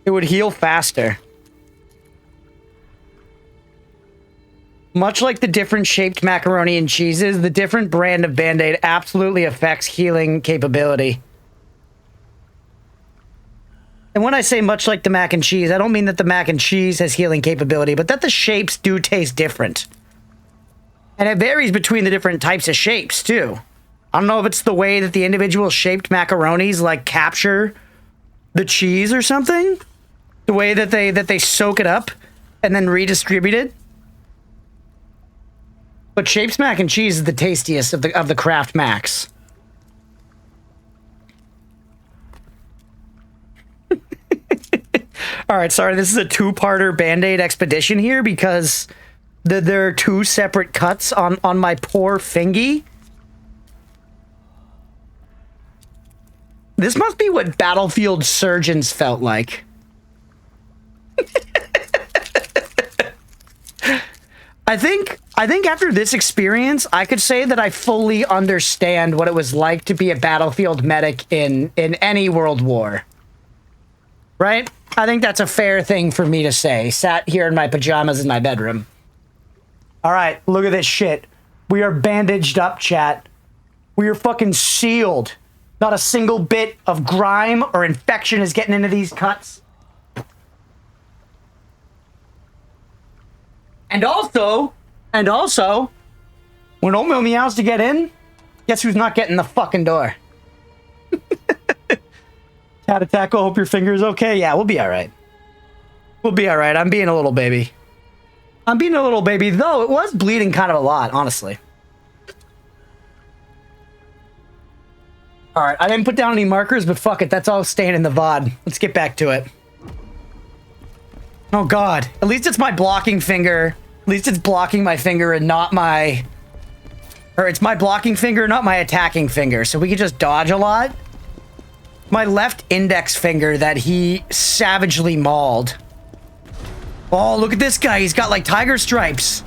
It would heal faster. Much like the different shaped macaroni and cheeses, the different brand of band-aid absolutely affects healing capability. And when I say much like the mac and cheese, I don't mean that the mac and cheese has healing capability, but that the shapes do taste different. And it varies between the different types of shapes, too. I don't know if it's the way that the individual shaped macaronis like capture the cheese or something. The way that they soak it up and then redistribute it. But Shapes mac and cheese is the tastiest of the Kraft Macs. All right, sorry, this is a two-parter Band-Aid expedition here because there are two separate cuts on my poor fingy. This must be what battlefield surgeons felt like. I think after this experience, I could say that I fully understand what it was like to be a battlefield medic in any world war. Right? I think that's a fair thing for me to say. Sat here in my pajamas in my bedroom. All right, look at this shit. We are bandaged up, chat. We are fucking sealed. Not a single bit of grime or infection is getting into these cuts. And also, when Oatmeal meows to get in, guess who's not getting the fucking door? Cat attack, I hope your finger's okay. Yeah, we'll be all right. We'll be all right. I'm being a little baby. I'm being a little baby, though it was bleeding kind of a lot, honestly. All right, I didn't put down any markers, but fuck it. That's all staying in the VOD. Let's get back to it. Oh, God. At least it's my blocking finger. At least it's blocking my finger and not my... Or it's my blocking finger, not my attacking finger. So we can just dodge a lot. My left index finger that he savagely mauled. Oh, look at this guy. He's got like tiger stripes.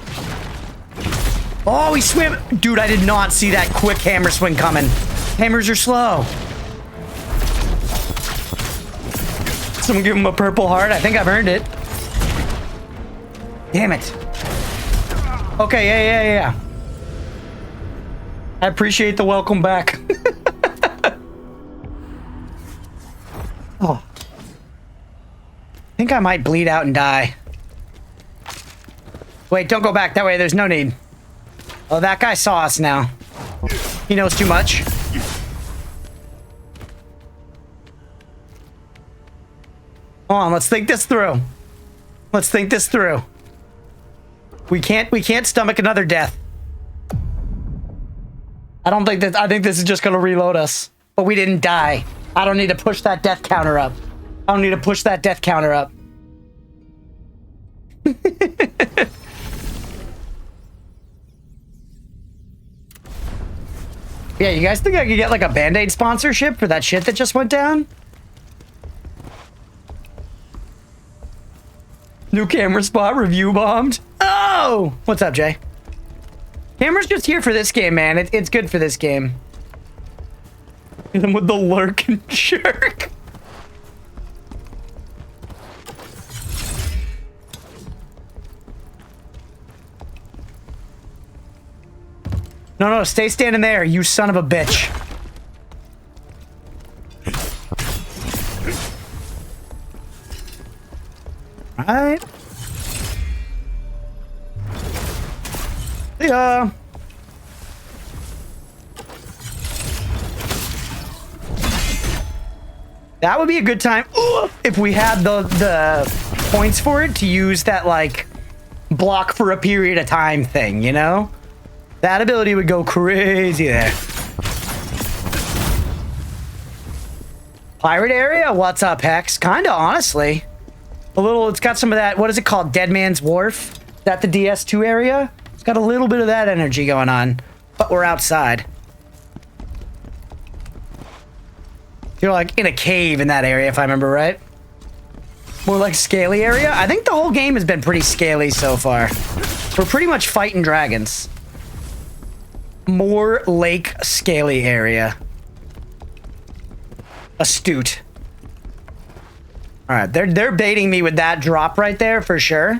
Oh, he swam. Dude, I did not see that quick hammer swing coming. Hammers are slow. Someone give him a purple heart. I think I've earned it. Damn it. Okay, yeah. I appreciate the welcome back. Oh. I think I might bleed out and die. Wait, don't go back that way. There's no need. Oh, that guy saw us now. He knows too much. Hold on, let's think this through. Let's think this through. We can't stomach another death. I think this is just gonna reload us. But we didn't die. I don't need to push that death counter up. I don't need to push that death counter up. Yeah, you guys think I could get like a Band-Aid sponsorship for that shit that just went down? New camera spot review bombed. Oh! What's up, Jay? Camera's just here for this game, man. It's good for this game. Hit him with the lurk and jerk. No, stay standing there, you son of a bitch. Alright. See ya. That would be a good time if we had the points for it to use that, like, block for a period of time thing, you know? That ability would go crazy there. Pirate area? What's up, Hex? Kinda, honestly. A little, it's got some of that, what is it called? Dead Man's Wharf? Is that the DS2 area? It's got a little bit of that energy going on. But we're outside. You're like in a cave in that area, if I remember right. More like scaly area. I think the whole game has been pretty scaly so far. We're pretty much fighting dragons. More lake scaly area. Astute. All right, they're baiting me with that drop right there for sure.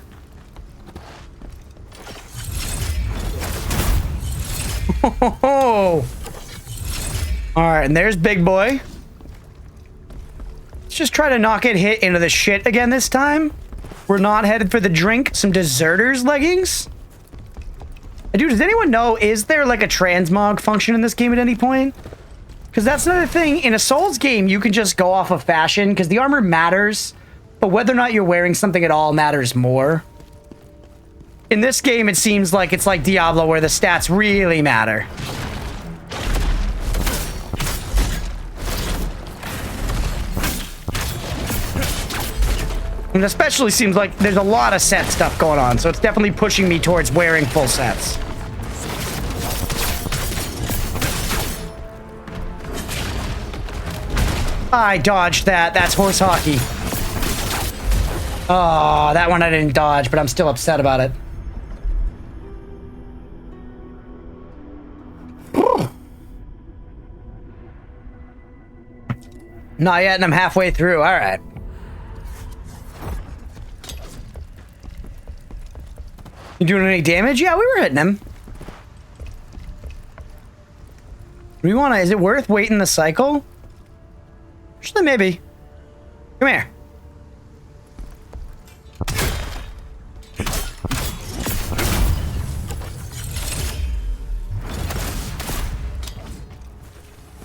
All right, and there's Big Boy. Let's just try to not get hit into the shit again this time. We're not headed for the drink. Some deserters leggings. Dude, does anyone know, is there like a transmog function in this game at any point? Because that's another thing. In a Souls game, you can just go off of fashion because the armor matters, but whether or not you're wearing something at all matters more. In this game, it seems like it's like Diablo where the stats really matter. And especially seems like there's a lot of set stuff going on, so it's definitely pushing me towards wearing full sets. I dodged that. That's horse hockey. Oh, that one I didn't dodge, but I'm still upset about it. Not yet, and I'm halfway through. All right. You doing any damage? Yeah, we were hitting him. Do we want to... Is it worth waiting the cycle? Actually, maybe. Come here.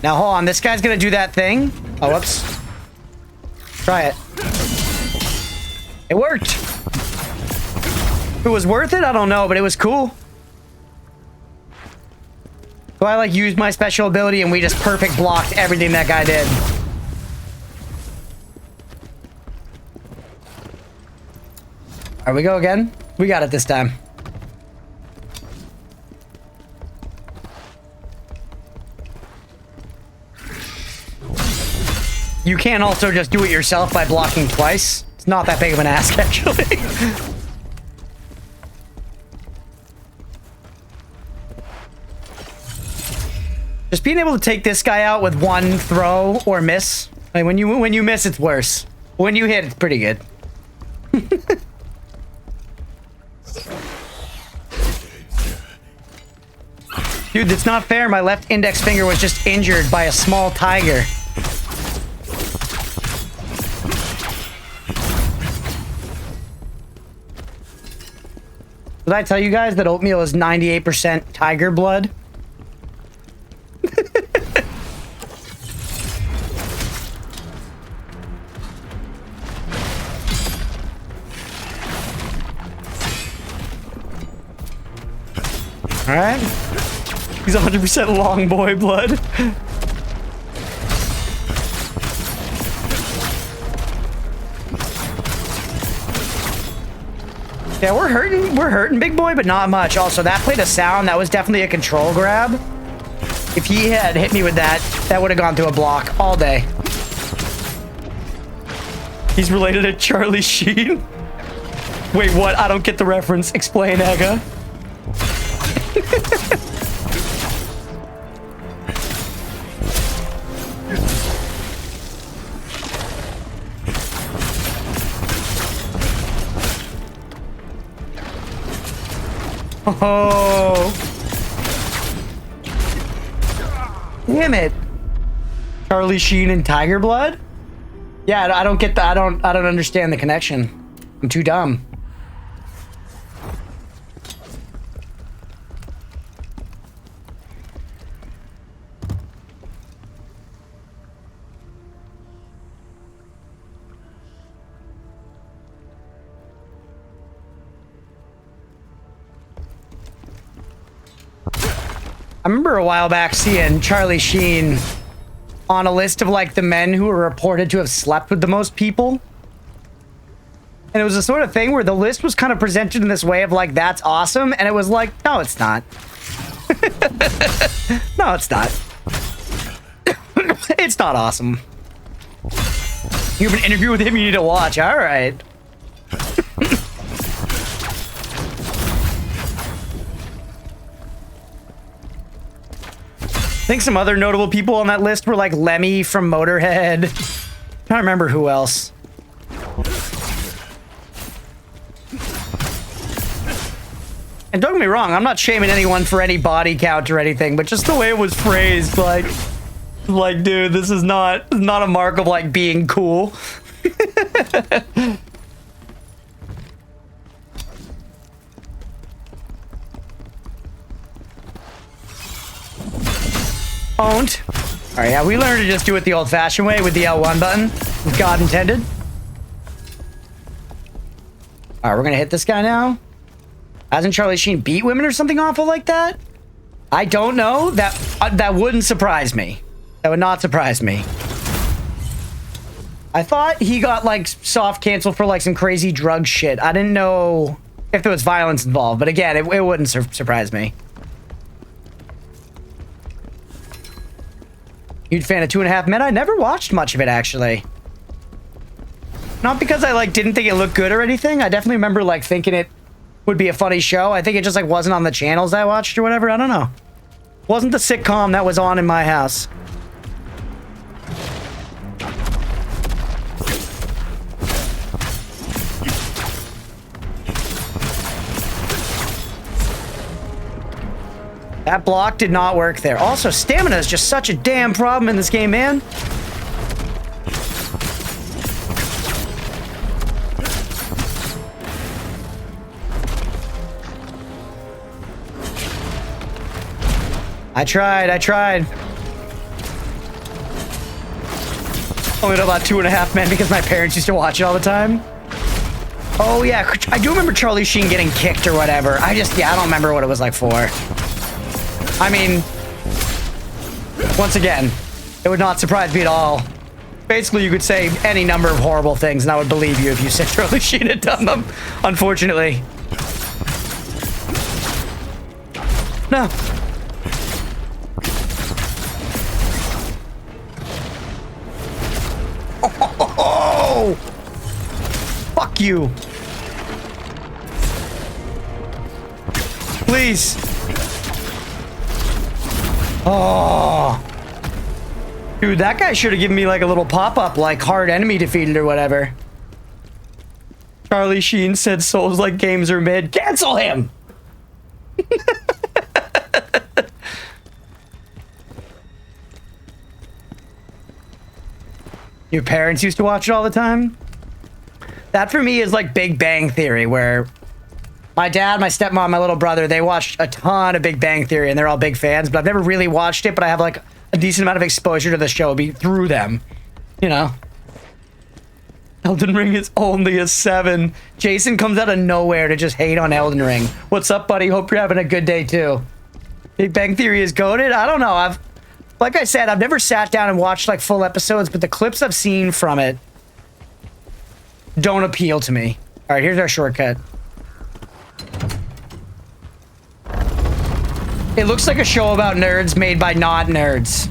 Now, hold on. This guy's going to do that thing. Oh, whoops. Try it. It worked. If it was worth it, I don't know, but it was cool. So I, like, used my special ability, and we just perfect blocked everything that guy did. All right, we go again. We got it this time. You can also just do it yourself by blocking twice. It's not that big of an ask, actually. Just being able to take this guy out with one throw or miss. Like when you miss, it's worse. When you hit, it's pretty good. Dude, that's not fair. My left index finger was just injured by a small tiger. Did I tell you guys that oatmeal is 98% tiger blood? All right. He's 100% long boy blood. Yeah, we're hurting big boy, but not much. Also, that played a sound. That was definitely a control grab. If he had hit me with that, that would have gone through a block all day. He's related to Charlie Sheen. Wait, what? I don't get the reference. Explain, Ega. Oh, damn it! Charlie Sheen and Tiger Blood? Yeah, I don't get the. I don't understand the connection. I'm too dumb. I remember a while back seeing Charlie Sheen on a list of like the men who were reported to have slept with the most people. And it was the sort of thing where the list was kind of presented in this way of like, that's awesome. And it was like, no, it's not. No, it's not. It's not awesome. You have an interview with him you need to watch. All right. I think some other notable people on that list were like Lemmy from Motorhead. I don't remember who else. And don't get me wrong, I'm not shaming anyone for any body count or anything, but just the way it was phrased, like dude, this is not a mark of like being cool. Owned. All right, yeah, we learned to just do it the old-fashioned way with the L1 button, as God intended. All right, we're gonna hit this guy now. Hasn't Charlie Sheen beat women or something awful like that? I don't know. That wouldn't surprise me. That would not surprise me. I thought he got like soft canceled for like some crazy drug shit. I didn't know if there was violence involved, but again, it wouldn't surprise me. Huge fan of 2.5 Men. I never watched much of it actually. Not because I like didn't think it looked good or anything. I definitely remember like thinking it would be a funny show. I think it just like wasn't on the channels I watched or whatever. I don't know. Wasn't the sitcom that was on in my house. That block did not work there. Also, stamina is just such a damn problem in this game, man. I tried. Only know about 2.5 Men because my parents used to watch it all the time. Oh yeah, I do remember Charlie Sheen getting kicked or whatever. I don't remember what it was like for. I mean, once again, it would not surprise me at all. Basically, you could say any number of horrible things and I would believe you if you said Charlie Sheen had done them, unfortunately. No. Oh! Fuck you. Please. Oh. Dude, that guy should have given me like a little pop-up like hard enemy defeated or whatever. Charlie Sheen said Souls like games are mid. Cancel him! Your parents used to watch it all the time? That for me is like Big Bang Theory, where my dad, my stepmom, my little brother, they watched a ton of Big Bang Theory and they're all big fans, but I've never really watched it, but I have like a decent amount of exposure to the show through them, you know? Elden Ring is only a 7. Jason comes out of nowhere to just hate on Elden Ring. What's up, buddy? Hope you're having a good day too. Big Bang Theory is goated? I don't know. Like I said, I've never sat down and watched like full episodes, but the clips I've seen from it don't appeal to me. All right, here's our shortcut. It looks like a show about nerds made by not nerds.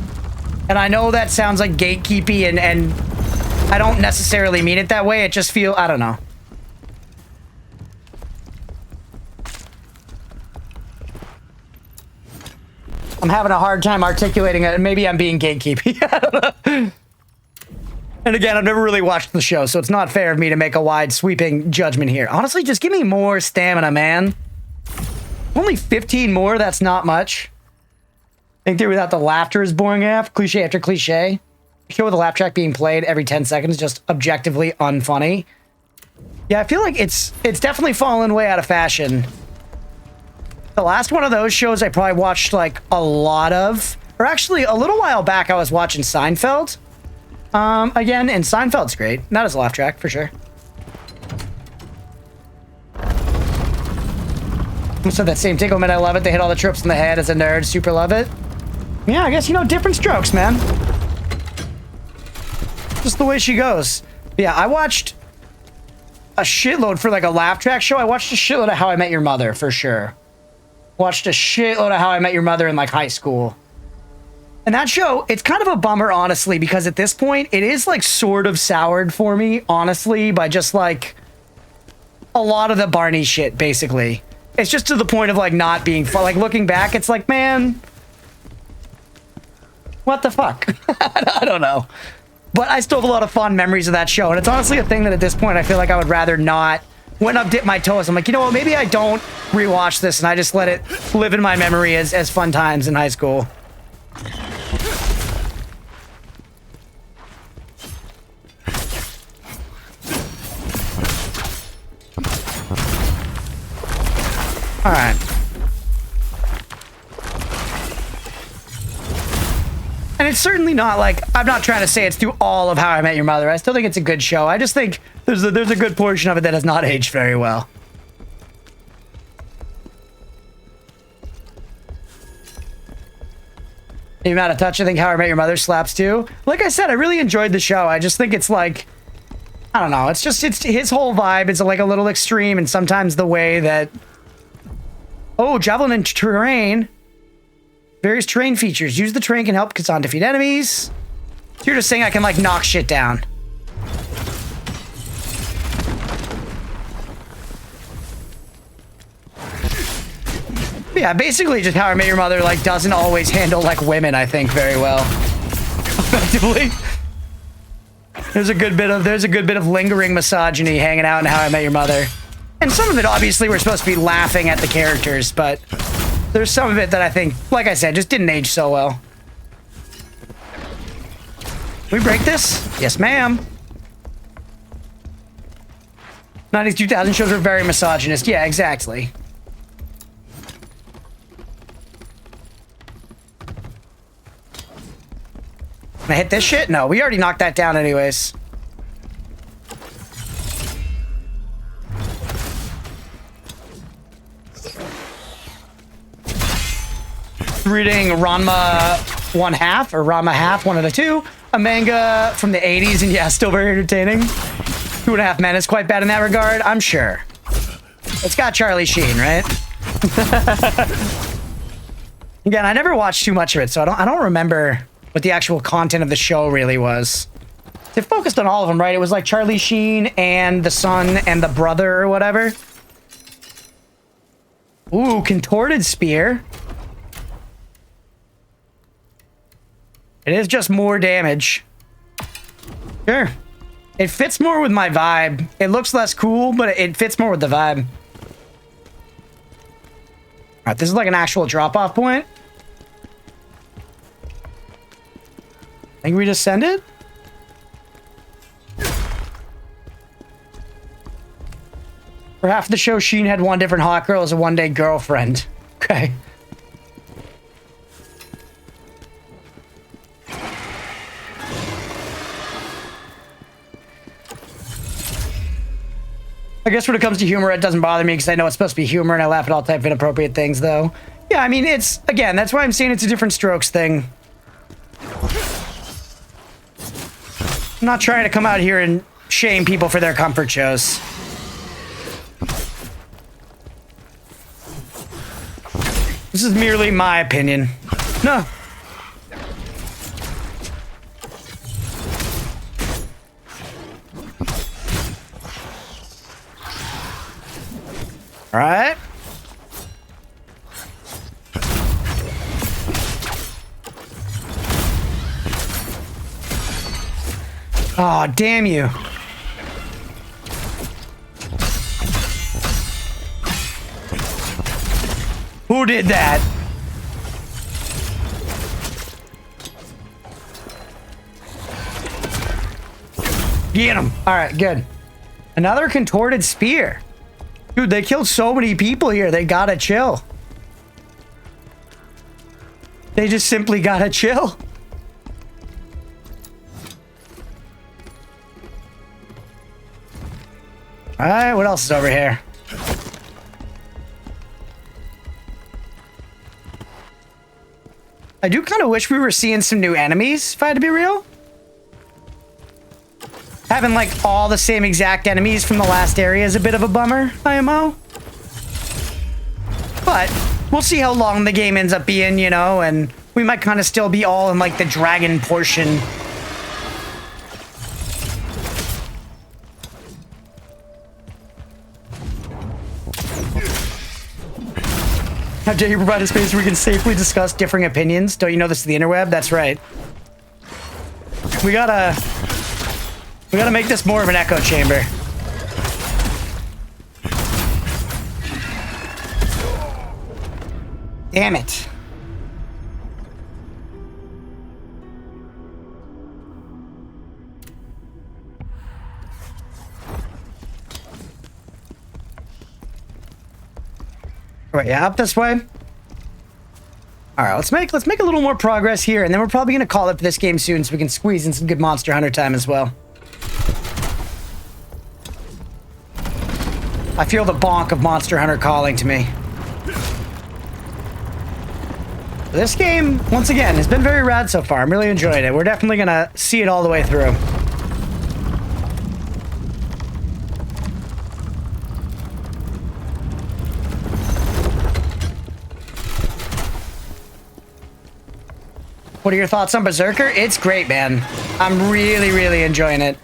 And I know that sounds like gatekeepy and I don't necessarily mean it that way. It just I don't know. I'm having a hard time articulating it. Maybe I'm being gatekeepy. I don't know. And again, I've never really watched the show, so it's not fair of me to make a wide sweeping judgment here. Honestly, just give me more stamina, man. Only 15 more, that's not much. Think Theory without the laughter is boring AF. Cliche after cliche. Show with a laugh track being played every 10 seconds, just objectively unfunny. Yeah, I feel like it's definitely fallen way out of fashion. The last one of those shows I probably watched like a lot of, or actually a little while back I was watching Seinfeld. Again, and Seinfeld's great. Not as a laugh track, for sure. So that same tickle, man, I love it. They hit all the tropes in the head as a nerd. Super love it. Yeah, I guess, you know, different strokes, man. Just the way she goes. Yeah, I watched a shitload for like a laugh track show. I watched a shitload of How I Met Your Mother, for sure. Watched a shitload of How I Met Your Mother in like high school. And that show, it's kind of a bummer, honestly, because at this point, it is like sort of soured for me, honestly, by just like a lot of the Barney shit, basically. It's just to the point of like not being fun. Like looking back, it's like, man, what the fuck? I don't know. But I still have a lot of fond memories of that show. And it's honestly a thing that at this point, I feel like I would rather not. When I've dipped my toes, I'm like, you know what? Maybe I don't rewatch this and I just let it live in my memory as fun times in high school. All right. it's certainly not like, I'm not trying to say it's through all of How I Met Your Mother. I still think it's a good show. I just think there's a good portion of it that has not aged very well. Even out of touch, I think How I Met Your Mother slaps too. Like I said, I really enjoyed the show. I just think it's like, I don't know. It's his whole vibe. It's like a little extreme, and sometimes the way that, oh, javelin and terrain. Various terrain features. Use the terrain can help Khazan defeat enemies. So you're just saying I can like knock shit down. Yeah, basically just How I Met Your Mother like doesn't always handle like women, I think, very well. Effectively. There's a good bit of lingering misogyny hanging out in How I Met Your Mother. And some of it obviously we're supposed to be laughing at the characters, but there's some of it that I think, like I said, just didn't age so well. Can we break this? Yes, ma'am. 90s, 2000 shows were very misogynist. Yeah, exactly. Can I hit this shit? No, we already knocked that down anyways. Reading Ranma 1/2 or Ranma half, 1 out of 2, a manga from the 80s, and yeah, still very entertaining. 2.5 Men is quite bad in that regard, I'm sure. It's got Charlie Sheen, right? Again, I never watched too much of it, so I don't remember what the actual content of the show really was. They focused on all of them, right? It was like Charlie Sheen and the son and the brother or whatever. Ooh, contorted spear. It is just more damage. Sure. It fits more with my vibe. It looks less cool, but it fits more with the vibe. Alright, this is like an actual drop-off point. I think we just send it? For half the show, Sheen had one different hot girl as a one-day girlfriend. Okay. I guess when it comes to humor, it doesn't bother me because I know it's supposed to be humor and I laugh at all type of inappropriate things, though. Yeah, I mean, it's, again, that's why I'm saying it's a different strokes thing. I'm not trying to come out here and shame people for their comfort shows. This is merely my opinion. No. All right. Oh, damn you. Who did that? Get him. All right, good. Another contorted spear. Dude, they killed so many people here. They gotta chill. They just simply gotta chill. All right, what else is over here? I do kind of wish we were seeing some new enemies, if I had to be real. Having, like, all the same exact enemies from the last area is a bit of a bummer, IMO. But we'll see how long the game ends up being, you know, and we might kind of still be all in, like, the dragon portion. How dare you provide a space where we can safely discuss differing opinions? Don't you know this is the interweb? That's right. We gotta make this more of an echo chamber. Damn it. Right, yeah, up this way. All right, let's make a little more progress here, and then we're probably gonna call it for this game soon, so we can squeeze in some good Monster Hunter time as well. I feel the bonk of Monster Hunter calling to me. This game, once again, has been very rad so far. I'm really enjoying it. We're definitely gonna see it all the way through. What are your thoughts on Berserker? It's great, man. I'm really, really enjoying it.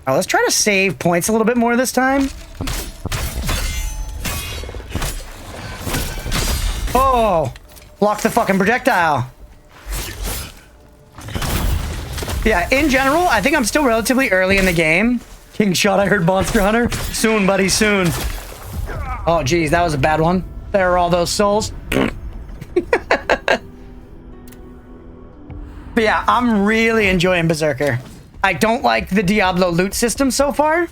All right, let's try to save points a little bit more this time. Oh, block the fucking projectile. Yeah, in general, I think I'm still relatively early in the game. King shot, I heard Monster Hunter. Soon, buddy, soon. Oh, geez, that was a bad one. There are all those souls. But yeah, I'm really enjoying Berserker. I don't like the Diablo loot system so far,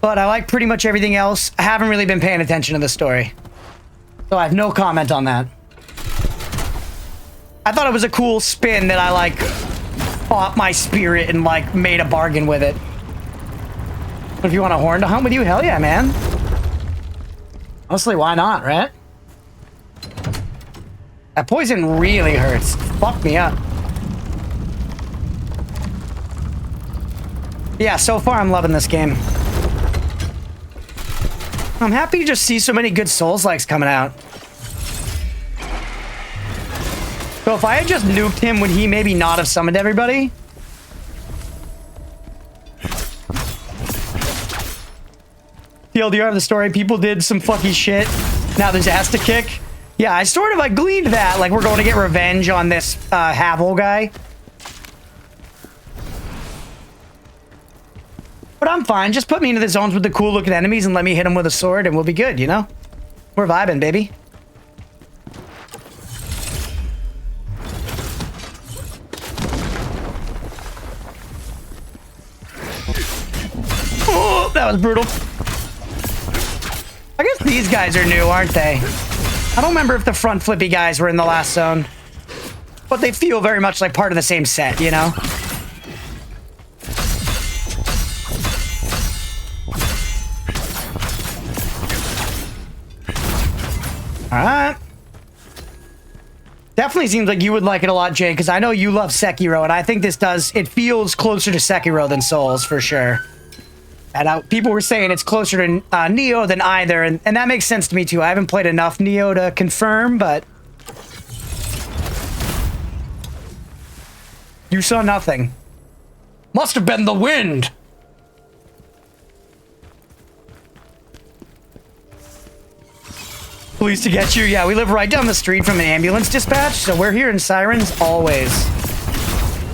but I like pretty much everything else. I haven't really been paying attention to the story, so I have no comment on that. I thought it was a cool spin that I, like, fought my spirit and, like, made a bargain with it. If you want a horn to hunt with you, hell yeah, man. Honestly, why not, right? That poison really hurts. Fuck me up. Yeah, so far I'm loving this game. I'm happy to just see so many good Souls-likes coming out. So if I had just nuked him, would he maybe not have summoned everybody? TLDR of the story, people did some fucky shit. Now there's ass to kick. Yeah, I sort of, I gleaned that, like, we're going to get revenge on this Havel guy. But I'm fine. Just put me into the zones with the cool-looking enemies and let me hit them with a sword and we'll be good, you know? We're vibing, baby. Oh, that was brutal. I guess these guys are new, aren't they? I don't remember if the front flippy guys were in the last zone, but they feel very much like part of the same set, you know? Alright. Definitely seems like you would like it a lot, Jay, because I know you love Sekiro, and I think this does, it feels closer to Sekiro than Souls, for sure. And people were saying it's closer to Nioh than either, and that makes sense to me too. I haven't played enough Nioh to confirm, but... You saw nothing. Must have been the wind! Police to get you. Yeah, we live right down the street from an ambulance dispatch, so we're hearing sirens always.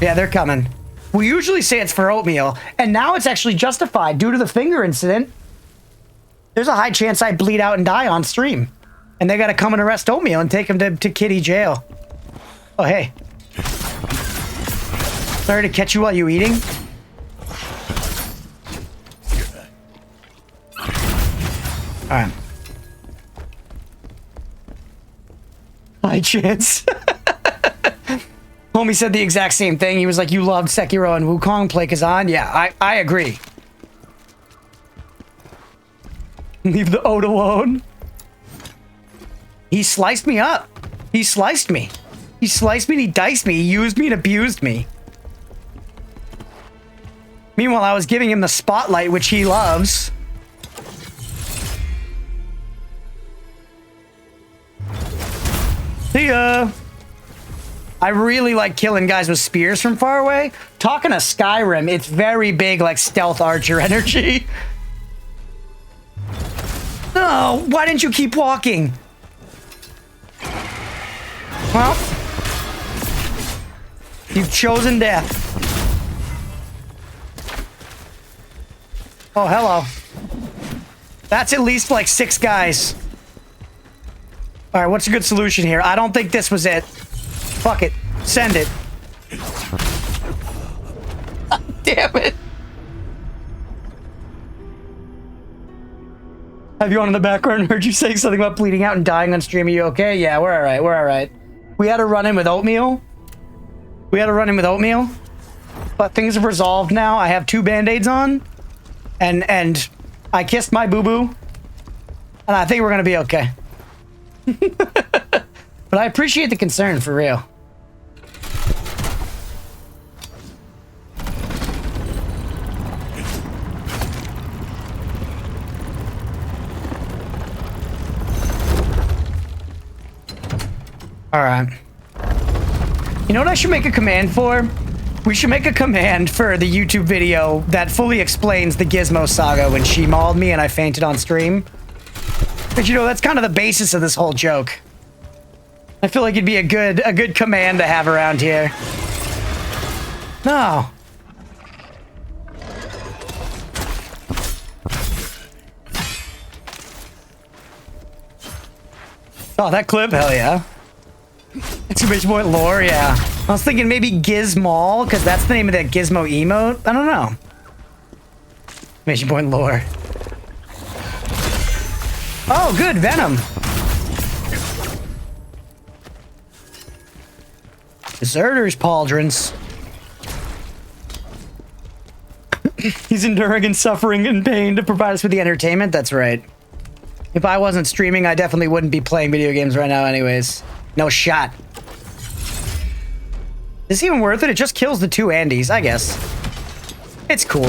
Yeah, they're coming. We usually say it's for oatmeal, and now it's actually justified due to the finger incident. There's a high chance I bleed out and die on stream. And they gotta come and arrest oatmeal and take him to kitty jail. Oh, hey. Sorry to catch you while you eating. Alright. High chance. Homie said the exact same thing. He was like, you loved Sekiro and Wukong, play Khazan. Yeah, I agree. Leave the oat alone. He sliced me up. He sliced me. He sliced me and he diced me. He used me and abused me. Meanwhile, I was giving him the spotlight, which he loves. See ya. I really like killing guys with spears from far away. Talking to Skyrim, it's very big, like, stealth archer energy. No, why didn't you keep walking? Well, you've chosen death. Oh, hello. That's at least, like, 6 guys. All right, what's a good solution here? I don't think this was it. Fuck it. Send it. Damn it. Have you on in the background? Heard you saying something about bleeding out and dying on stream. Are you okay? Yeah, we're all right. We're all right. We had a run-in with oatmeal. But things have resolved now. I have 2 band-aids on. And I kissed my boo-boo. And I think we're going to be okay. But I appreciate the concern, for real. All right. You know what I should make a command for? We should make a command for the YouTube video that fully explains the Gizmo saga when she mauled me and I fainted on stream. But you know, that's kind of the basis of this whole joke. I feel like it'd be a good command to have around here. No. Oh, that clip? Hell yeah. Exclamation point lore, yeah. I was thinking maybe Gizmall, because that's the name of that Gizmo emote. I don't know. Exclamation point lore. Oh, good, Venom. Deserters, pauldrons. He's enduring and suffering and pain to provide us with the entertainment. That's right. If I wasn't streaming, I definitely wouldn't be playing video games right now anyways. No shot. Is this even worth it? It just kills the 2 Andys, I guess. It's cool.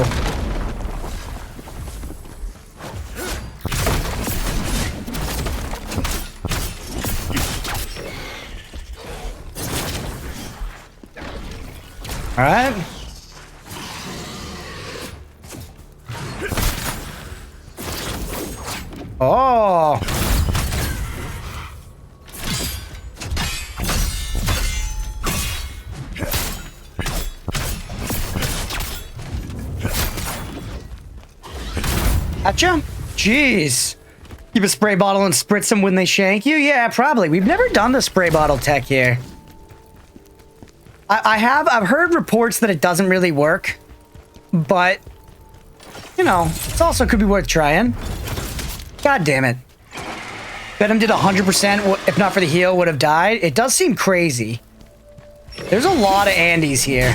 All right. Oh. Gotcha. Jeez. Keep a spray bottle and spritz them when they shank you? Yeah, probably. We've never done the spray bottle tech here. I've heard reports that it doesn't really work, but you know, it also could be worth trying. God damn it. Venom did 100%, if not for the heal, would have died. It does seem crazy. There's a lot of Andys here.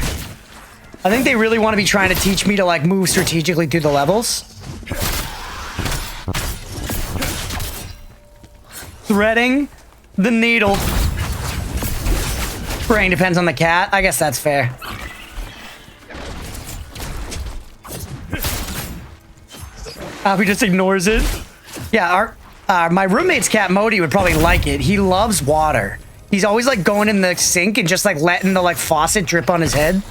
I think they really want to be trying to teach me to like move strategically through the levels. Threading the needle. Spraying depends on the cat. I guess that's fair. He just ignores it. Yeah, my roommate's cat Modi would probably like it. He loves water. He's always like going in the sink and just like letting the like faucet drip on his head.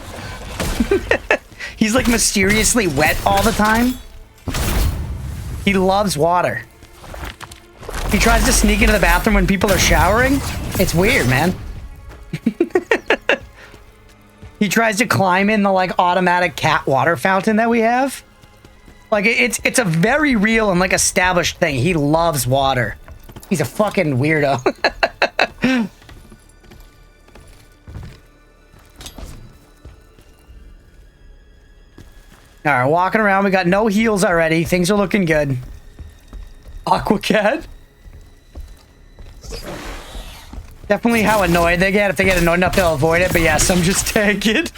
He's like mysteriously wet all the time. He loves water. He tries to sneak into the bathroom when people are showering. It's weird, man. He tries to climb in the like automatic cat water fountain that we have. Like it's a very real and like established thing. He loves water. He's a fucking weirdo. All right, walking around. We got no heals already. Things are looking good. Aqua Cat. Definitely how annoyed they get. If they get annoyed enough, they'll avoid it. But yeah, some just tank it.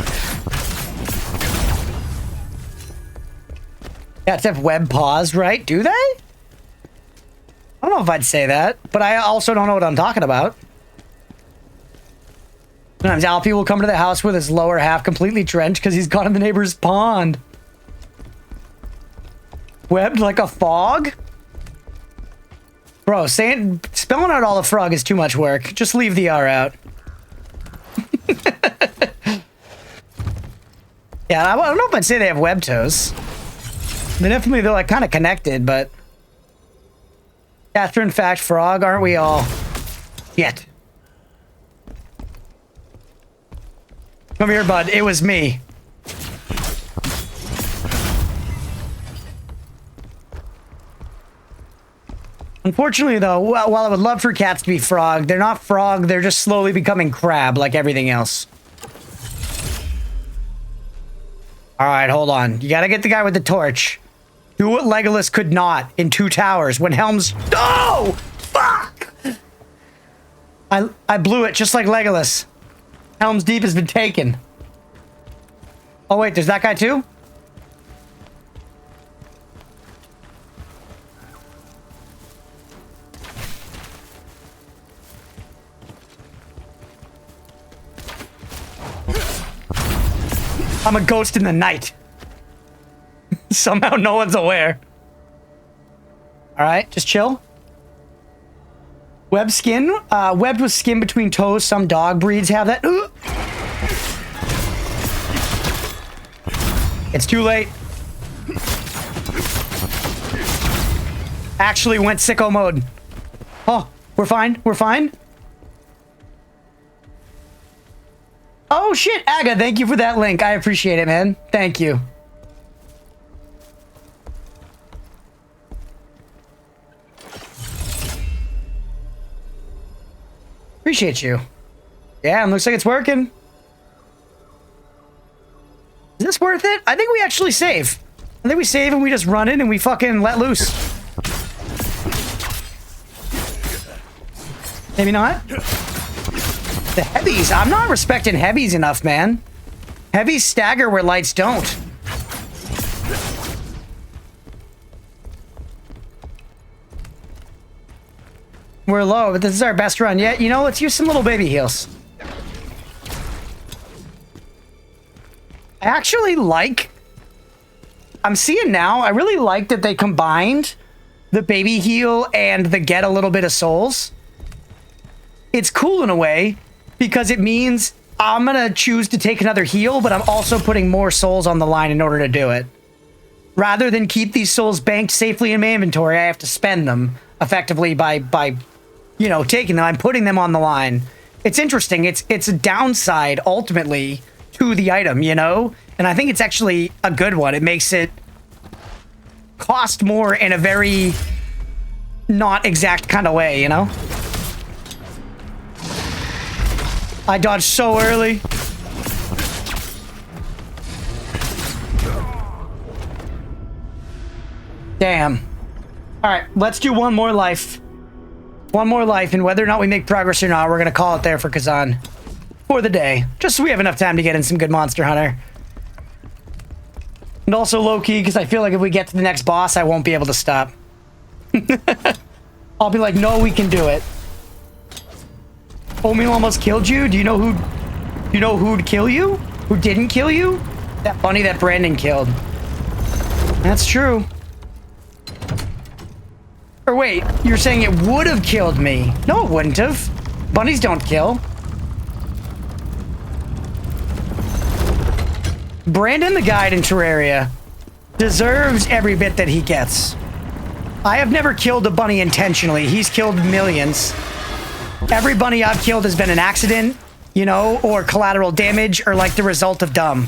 Cats have web paws, right? Do they? I don't know if I'd say that, but I also don't know what I'm talking about. Sometimes Alfie will come to the house with his lower half completely drenched because he's gone in the neighbor's pond. Webbed like a fog? Bro, spelling out all the frog is too much work. Just leave the R out. Yeah, I don't know if I'd say they have web toes. They're like kind of connected, but cats are in fact frog, aren't we all? Yet. Come here, bud. It was me. Unfortunately, though, while I would love for cats to be frog, they're not frog. They're just slowly becoming crab, like everything else. All right, hold on. You gotta get the guy with the torch. Do what Legolas could not in Two Towers when Helm's... Oh! Fuck! I blew it just like Legolas. Helm's Deep has been taken. Oh, wait, there's that guy too? I'm a ghost in the night. Somehow no one's aware. Alright, just chill. Web skin. Webbed with skin between toes. Some dog breeds have that. It's too late. Actually went sicko mode. Oh, we're fine. We're fine. Oh shit, Aga, thank you for that link. I appreciate it, man. Thank you. Appreciate you. Yeah, it looks like it's working. Is this worth it? I think we actually save. I think we save and we just run in and we fucking let loose. Maybe not? The heavies. I'm not respecting heavies enough, man. Heavies stagger where lights don't. We're low, but this is our best run yet. You know, let's use some little baby heals. I actually like... I'm seeing now, I really like that they combined the baby heal and the get a little bit of souls. It's cool in a way, because it means I'm going to choose to take another heal, but I'm also putting more souls on the line in order to do it. Rather than keep these souls banked safely in my inventory, I have to spend them effectively by you know, taking them. I'm putting them on the line. It's interesting. It's a downside, ultimately, to the item, you know? And I think it's actually a good one. It makes it cost more in a very not exact kind of way, you know? I dodged so early. Damn. Alright, let's do one more life. One more life, and whether or not we make progress or not, we're gonna call it there for Khazan. For the day. Just so we have enough time to get in some good Monster Hunter. And also low-key, because I feel like if we get to the next boss, I won't be able to stop. I'll be like, no, we can do it. Omeal almost killed you? Do you know who'd kill you? Who didn't kill you? That bunny that Brandon killed. That's true. Or wait, you're saying it would have killed me? No, it wouldn't have. Bunnies don't kill. Brandon the guide in Terraria deserves every bit that he gets. I have never killed a bunny intentionally. He's killed millions. Every bunny I've killed has been an accident, you know, or collateral damage, or like the result of dumb.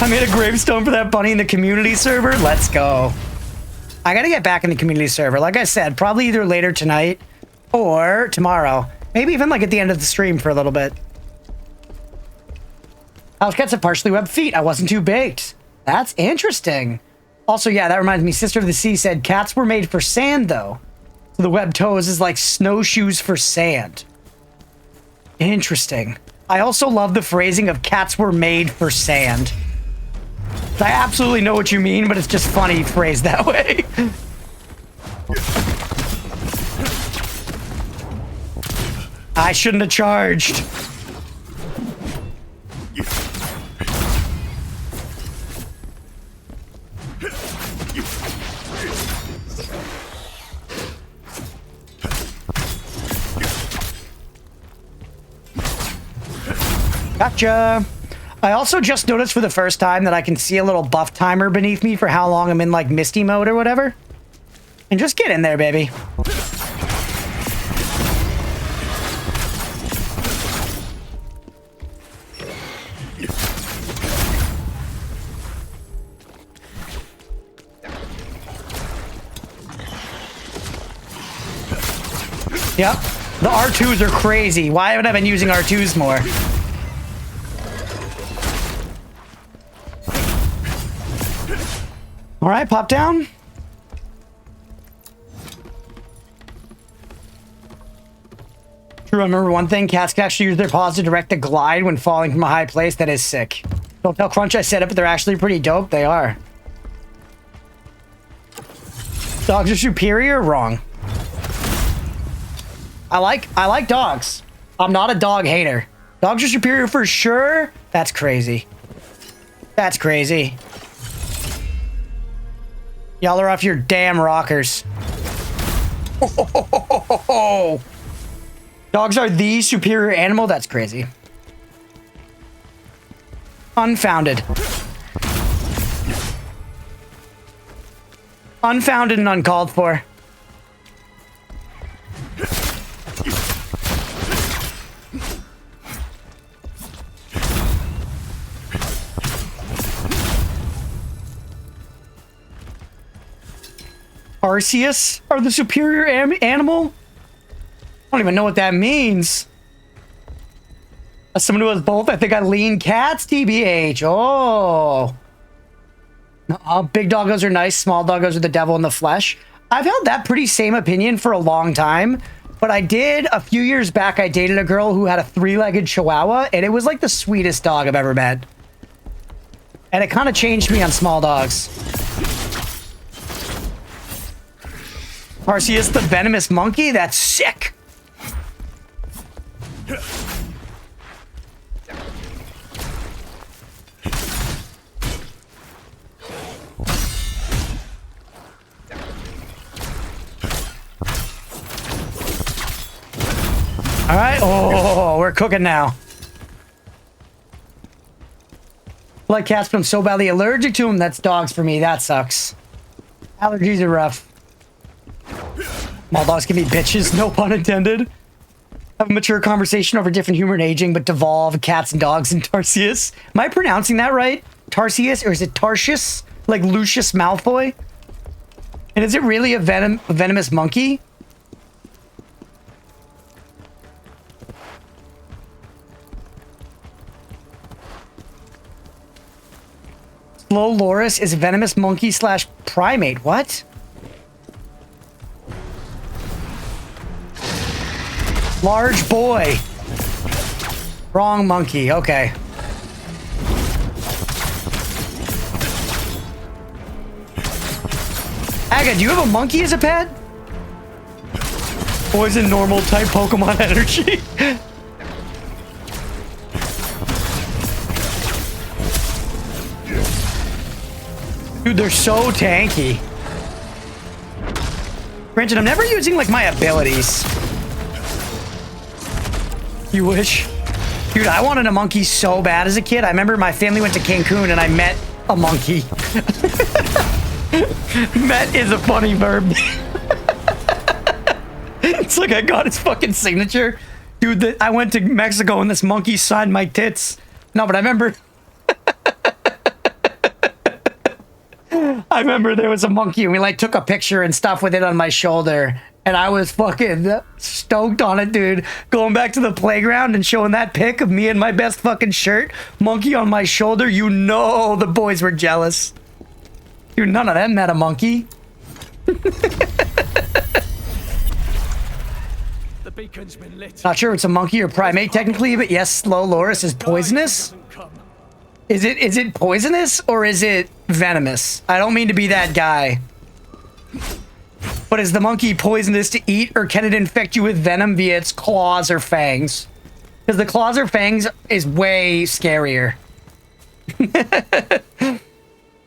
I made a gravestone for that bunny in the community server. Let's go. I gotta get back in the community server. Like I said, probably either later tonight or tomorrow. Maybe even like at the end of the stream for a little bit. House cats have partially webbed feet. I wasn't too baked. That's interesting. Also, yeah, that reminds me. Sister of the Sea said cats were made for sand, though. So the webbed toes is like snowshoes for sand. Interesting. I also love the phrasing of cats were made for sand. I absolutely know what you mean, but it's just funny phrased that way. I shouldn't have charged. Gotcha. I also just noticed for the first time that I can see a little buff timer beneath me for how long I'm in like Misty mode or whatever. And just get in there, baby. Yep. The R2s are crazy. Why haven't I been using R2s more? All right, pop down. True, I remember one thing. Cats can actually use their paws to direct the glide when falling from a high place. That is sick. Don't tell Crunch I said it, but they're actually pretty dope. They are. Dogs are superior? Wrong. I like dogs. I'm not a dog hater. Dogs are superior for sure. That's crazy. That's crazy. Y'all are off your damn rockers. Oh. Dogs are the superior animal? That's crazy. Unfounded. Unfounded and uncalled for. Arceus are the superior animal? I don't even know what that means. As someone who has both, I think I lean cats, TBH. Oh. Big doggos are nice. Small doggos are the devil in the flesh. I've held that pretty same opinion for a long time. But I did, a few years back, I dated a girl who had a 3-legged chihuahua. And it was like the sweetest dog I've ever met. And it kind of changed me on small dogs. Arceus the venomous monkey? That's sick. All right. Oh, we're cooking now. I like cats, but I'm so badly allergic to them. That's dogs for me. That sucks. Allergies are rough. Small dogs can be bitches, no pun intended. Have a mature conversation over different humor and aging, but devolve cats and dogs in Tarsius. Am I pronouncing that right? Tarsius, or is it Tarsius? Like Lucius Malfoy? And is it really a venomous monkey? Slow Loris is a venomous monkey slash primate. What? Large boy. Wrong monkey. Okay. Aga, do you have a monkey as a pet? Poison normal type Pokemon energy. Dude, they're so tanky. Granted, I'm never using like my abilities. You wish? Dude, I wanted a monkey so bad as a kid. I remember my family went to Cancun and I met a monkey. Met is a funny verb. It's like I got his fucking signature. Dude, I went to Mexico and this monkey signed my tits. No, but I remember... I remember there was a monkey and we like took a picture and stuff with it on my shoulder. And I was fucking stoked on it, dude. Going back to the playground and showing that pic of me in my best fucking shirt, monkey on my shoulder, you know the boys were jealous. Dude, none of them met a monkey. The beacon's been lit. Not sure if it's a monkey or primate technically, but yes, Slow Loris is poisonous. Is it poisonous or is it venomous? I don't mean to be that guy. But is the monkey poisonous to eat, or can it infect you with venom via its claws or fangs? Because the claws or fangs is way scarier.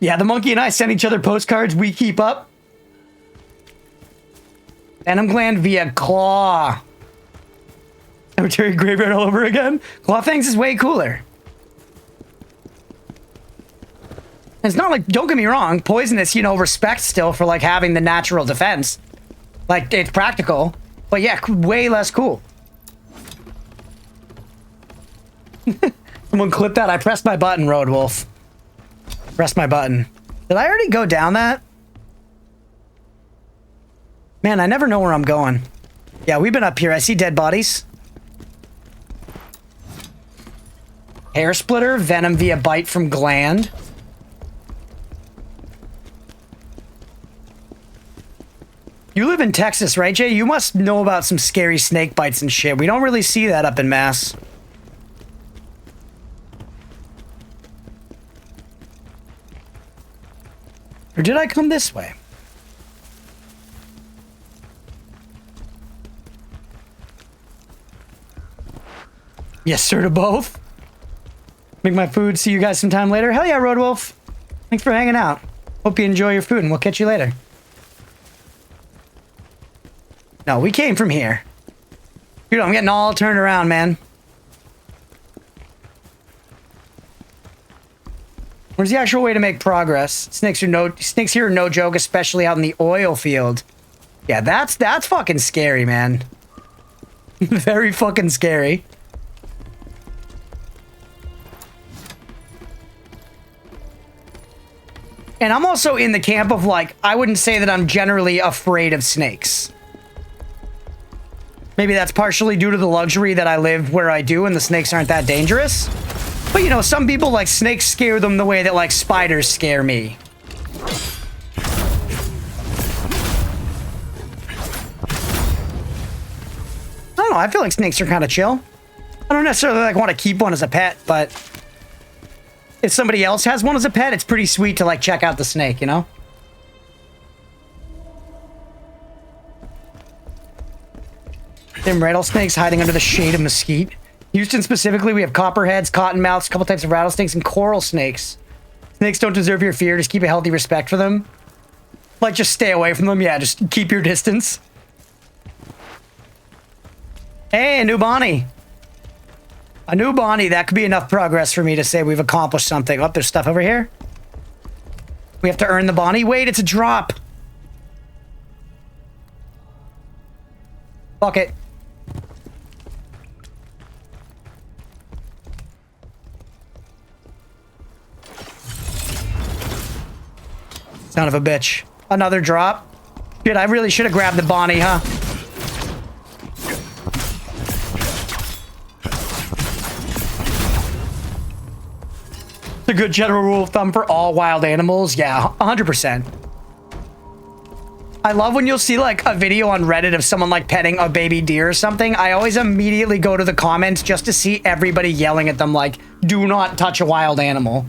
Yeah, the monkey and I send each other postcards we keep up. Venom gland via claw. Cemetery graveyard all over again? Claw fangs is way cooler. It's not like, don't get me wrong, poisonous, you know, respect still for like having the natural defense. Like, it's practical. But yeah, way less cool. Someone clip that. I pressed my button, Road Wolf. Press my button. Did I already go down that? Man, I never know where I'm going. Yeah, we've been up here. I see dead bodies. Hair splitter, venom via bite from gland. You live in Texas, right, Jay? You must know about some scary snake bites and shit. We don't really see that up in Mass. Or did I come this way? Yes, sir, to both. Make my food. See you guys sometime later. Hell yeah, Roadwolf. Thanks for hanging out. Hope you enjoy your food, and we'll catch you later. No, we came from here. Dude, I'm getting all turned around, man. Where's the actual way to make progress? Snakes here are no joke, especially out in the oil field. Yeah, that's fucking scary, man. Very fucking scary. And I'm also in the camp of, like, I wouldn't say that I'm generally afraid of snakes. Maybe that's partially due to the luxury that I live where I do and the snakes aren't that dangerous. But, you know, some people, like, snakes scare them the way that, like, spiders scare me. I don't know, I feel like snakes are kind of chill. I don't necessarily, like, want to keep one as a pet, but if somebody else has one as a pet, it's pretty sweet to, like, check out the snake, you know? Them rattlesnakes hiding under the shade of mesquite. Houston specifically, we have copperheads, cottonmouths, a couple types of rattlesnakes, and coral snakes. Snakes don't deserve your fear. Just keep a healthy respect for them. Like, just stay away from them. Yeah, just keep your distance. Hey, a new Bonnie. A new Bonnie. That could be enough progress for me to say we've accomplished something. Oh, there's stuff over here. We have to earn the Bonnie. Wait, it's a drop. Fuck it. Son of a bitch. Another drop. Shit, I really should have grabbed the Bonnie, huh? It's a good general rule of thumb for all wild animals. Yeah, 100%. I love when you'll see, like, a video on Reddit of someone, like, petting a baby deer or something. I always immediately go to the comments just to see everybody yelling at them, like, do not touch a wild animal.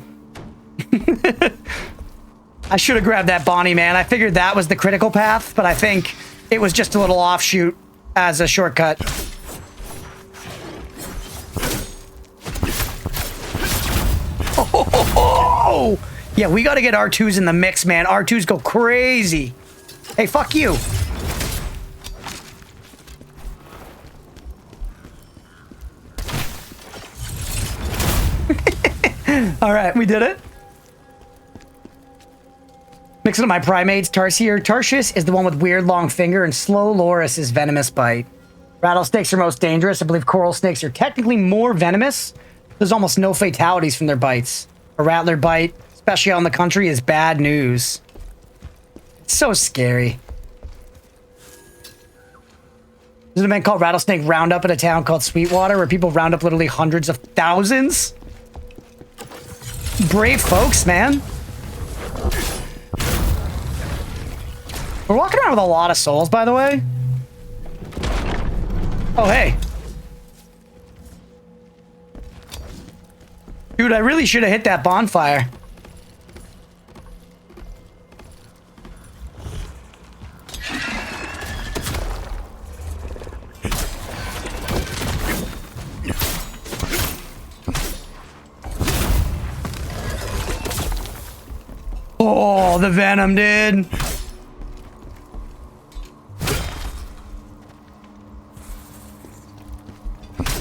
I should have grabbed that Bonnie, man. I figured that was the critical path, but I think it was just a little offshoot as a shortcut. Oh! Yeah, we gotta get R2s in the mix, man. R2s go crazy. Hey, fuck you. All right, we did it. Mixing up my primates. Tarsius is the one with weird long finger, and Slow Loris is venomous bite. Rattlesnakes are most dangerous. I believe coral snakes are technically more venomous. There's almost no fatalities from their bites. A rattler bite, especially out in the country, is bad news. It's so scary. There's an event called Rattlesnake Roundup in a town called Sweetwater where people round up literally hundreds of thousands. Brave folks, man. We're walking around with a lot of souls, by the way. Oh, hey. Dude, I really should have hit that bonfire. Oh, the venom, dude.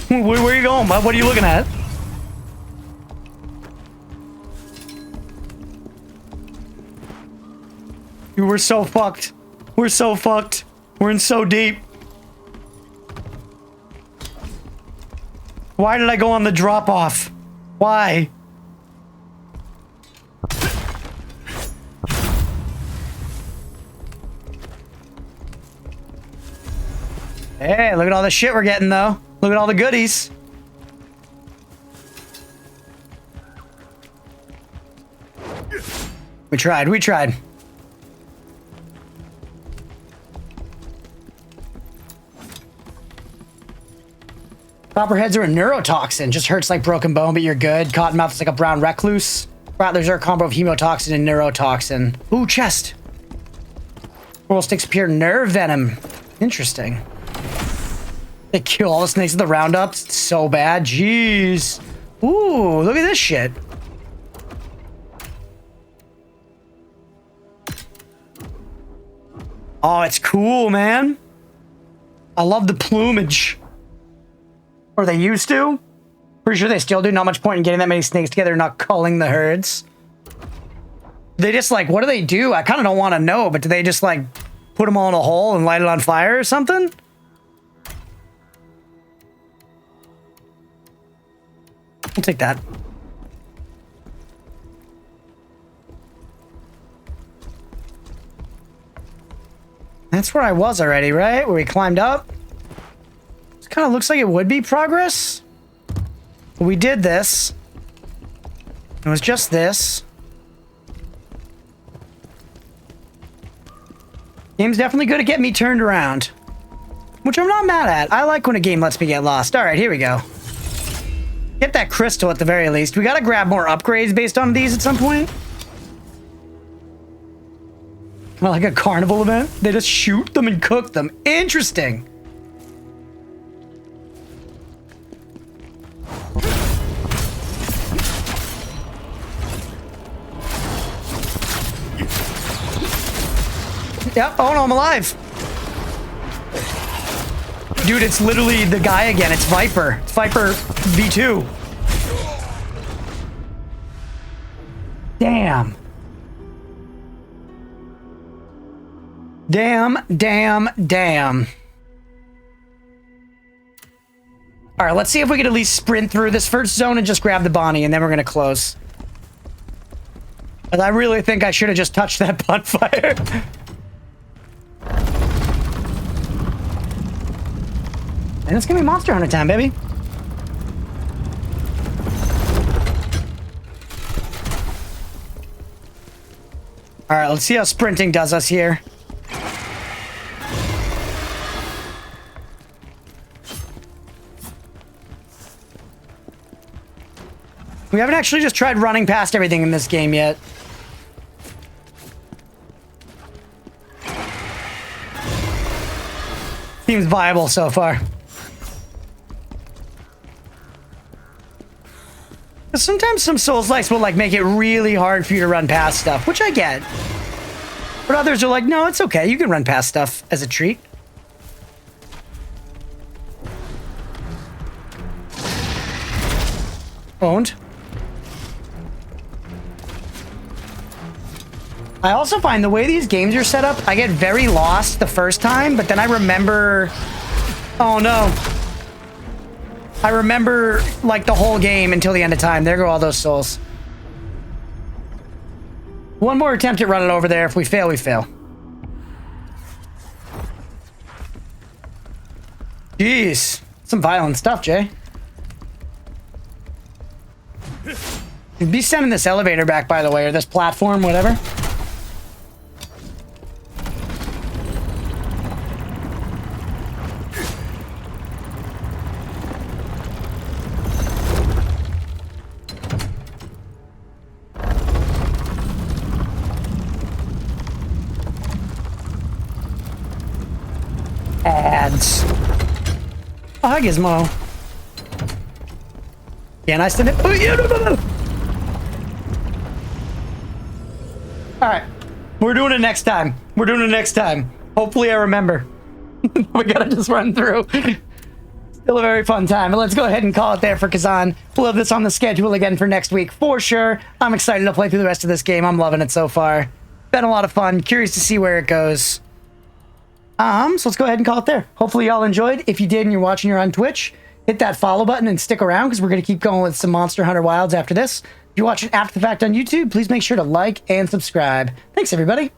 Where are you going, bud? What are you looking at? Dude, we're so fucked. We're so fucked. We're in so deep. Why did I go on the drop-off? Why? Hey, look at all the shit we're getting, though. Look at all the goodies. We tried, we tried. Copperheads are a neurotoxin. Just hurts like broken bone, but you're good. Cottonmouth is like a brown recluse. Rattlers are a combo of hemotoxin and neurotoxin. Ooh, chest. Coral sticks appear nerve venom. Interesting. They kill all the snakes in the roundups. It's so bad. Jeez. Ooh, look at this shit. Oh, it's cool, man. I love the plumage. Or they used to. Pretty sure they still do. Not much point in getting that many snakes together and not culling the herds. They just like, what do they do? I kind of don't want to know, but do they just like put them all in a hole and light it on fire or something? I'll take that. That's where I was already, right? Where we climbed up. This kind of looks like it would be progress. But we did this. It was just this. Game's definitely good at getting me turned around. Which I'm not mad at. I like when a game lets me get lost. Alright, here we go. Get that crystal at the very least. We gotta grab more upgrades based on these at some point. Well, like a carnival event. They just shoot them and cook them. Interesting. Yep. Oh no, I'm alive. Dude, it's literally the guy again. It's Viper. It's Viper V2. Damn. Damn, damn, damn. All right, let's see if we can at least sprint through this first zone and just grab the Bonnie, and then we're going to close. But I really think I should have just touched that bonfire. And it's going to be Monster Hunter time, baby. All right, let's see how sprinting does us here. We haven't actually just tried running past everything in this game yet. Seems viable so far. Sometimes some Souls-likes will like make it really hard for you to run past stuff, which I get. But others are like, no, it's okay. You can run past stuff as a treat. Owned. I also find the way these games are set up, I get very lost the first time, but then I remember... Oh no. I remember, like, the whole game until the end of time. There go all those souls. One more attempt at running over there. If we fail, we fail. Jeez. Some violent stuff, Jay. You'd be sending this elevator back, by the way, or this platform, whatever. Ads. Oh, hi, Gizmo. Can I send it? Oh, yeah, no. All right. We're doing it next time. We're doing it next time. Hopefully I remember. We gotta just run through. Still a very fun time. But let's go ahead and call it there for Khazan. We'll have this on the schedule again for next week for sure. I'm excited to play through the rest of this game. I'm loving it so far. Been a lot of fun. Curious to see where it goes. So let's go ahead and call it there. Hopefully y'all enjoyed. If you did and you're watching here on Twitch, hit that follow button and stick around because we're going to keep going with some Monster Hunter Wilds after this. If you're watching after the fact on YouTube, please make sure to like and subscribe. Thanks, everybody.